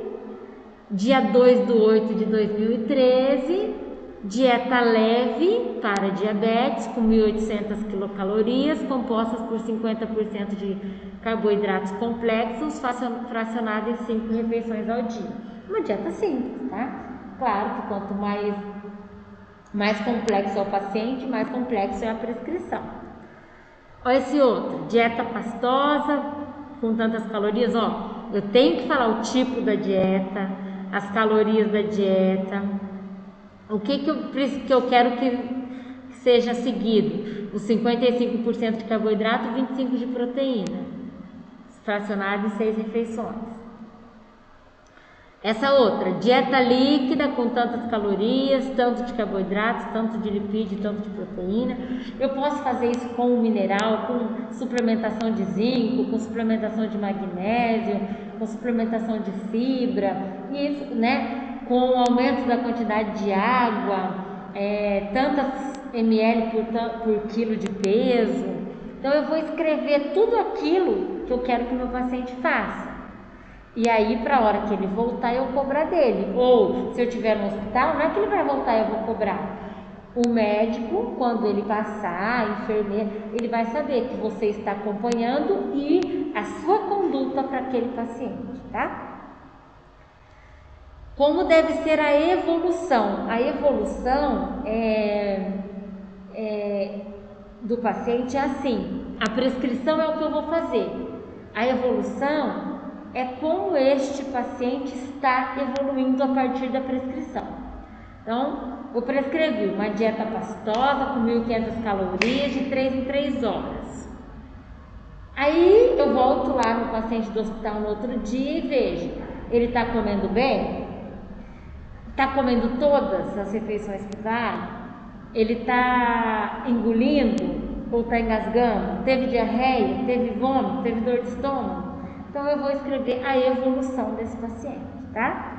dia 2/8 de 2013, dieta leve para diabetes com 1.800 quilocalorias, compostas por 50% de carboidratos complexos, fracionado em 5 refeições ao dia. Uma dieta simples, tá? Claro que quanto mais complexo é o paciente, mais complexo é a prescrição. Olha esse outro, dieta pastosa, com tantas calorias, ó. Eu tenho que falar o tipo da dieta, as calorias da dieta, o que eu quero que seja seguido, os 55% de carboidrato, 25% de proteína, fracionado em 6 refeições. Essa outra, dieta líquida com tantas calorias, tanto de carboidratos, tanto de lipídio, tanto de proteína. Eu posso fazer isso com o mineral, com suplementação de zinco, com suplementação de magnésio, com suplementação de fibra, isso, né? Com o aumento da quantidade de água, tantas ml por quilo de peso. Então eu vou escrever tudo aquilo que eu quero que o meu paciente faça. E aí, para a hora que ele voltar, eu cobrar dele. Ou, se eu estiver no hospital, não é que ele vai voltar e eu vou cobrar. O médico, quando ele passar, a enfermeira, ele vai saber que você está acompanhando e a sua conduta para aquele paciente, tá? Como deve ser a evolução? A evolução do paciente é assim. A prescrição é o que eu vou fazer. A evolução é como este paciente está evoluindo a partir da prescrição. Então, eu prescrevi uma dieta pastosa com 1.500 calorias de 3 em 3 horas. Aí eu volto lá no paciente do hospital no outro dia e vejo, ele está comendo bem? Está comendo todas as refeições que vale? Ele está engolindo ou está engasgando? Teve diarreia? Teve vômito? Teve dor de estômago? Então eu vou escrever a evolução desse paciente, tá?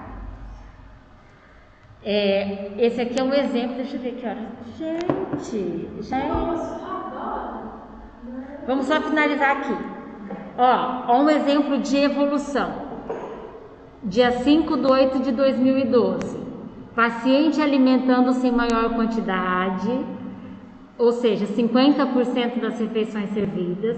Esse aqui é um exemplo, deixa eu ver que horas. Gente, já é. Vamos só finalizar aqui. Ó, um exemplo de evolução. Dia 5/8/2012. Paciente alimentando-se em maior quantidade, ou seja, 50% das refeições servidas.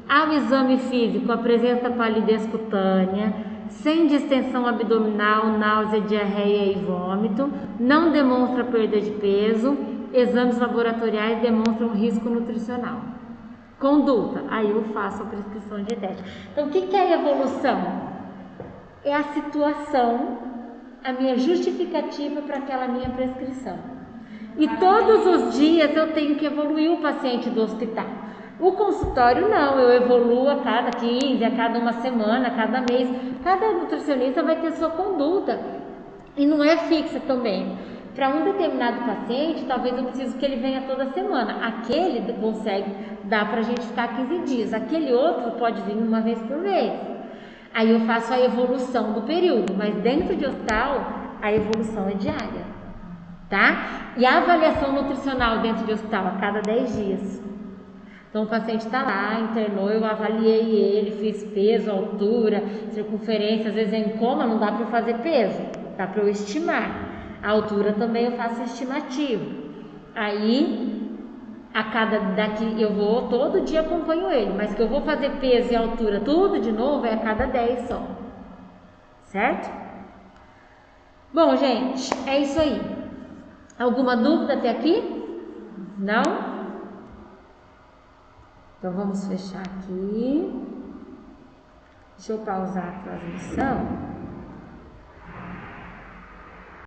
Ao exame físico apresenta palidez cutânea, sem distensão abdominal, náusea, diarreia e vômito, não demonstra perda de peso, exames laboratoriais demonstram risco nutricional. Conduta, aí eu faço a prescrição dietética. Então, o que é a evolução? É a situação, a minha justificativa para aquela minha prescrição. E todos os dias eu tenho que evoluir o paciente do hospital. O consultório não, eu evoluo a cada 15, a cada uma semana, a cada mês. Cada nutricionista vai ter sua conduta e não é fixa também. Para um determinado paciente, talvez eu preciso que ele venha toda semana. Aquele consegue dar para a gente ficar 15 dias. Aquele outro pode vir uma vez por mês. Aí eu faço a evolução do período, mas dentro de hospital a evolução é diária, tá? E a avaliação nutricional dentro de hospital a cada 10 dias. Então o paciente está lá, internou, eu avaliei ele, fiz peso, altura, circunferência, às vezes é em coma, não dá para eu fazer peso, dá para eu estimar. A altura também eu faço estimativo. Aí, daqui eu vou, todo dia acompanho ele, mas que eu vou fazer peso e altura tudo de novo é a cada 10 só. Certo? Bom, gente, é isso aí. Alguma dúvida até aqui? Não? Então vamos fechar aqui. Deixa eu pausar a transmissão.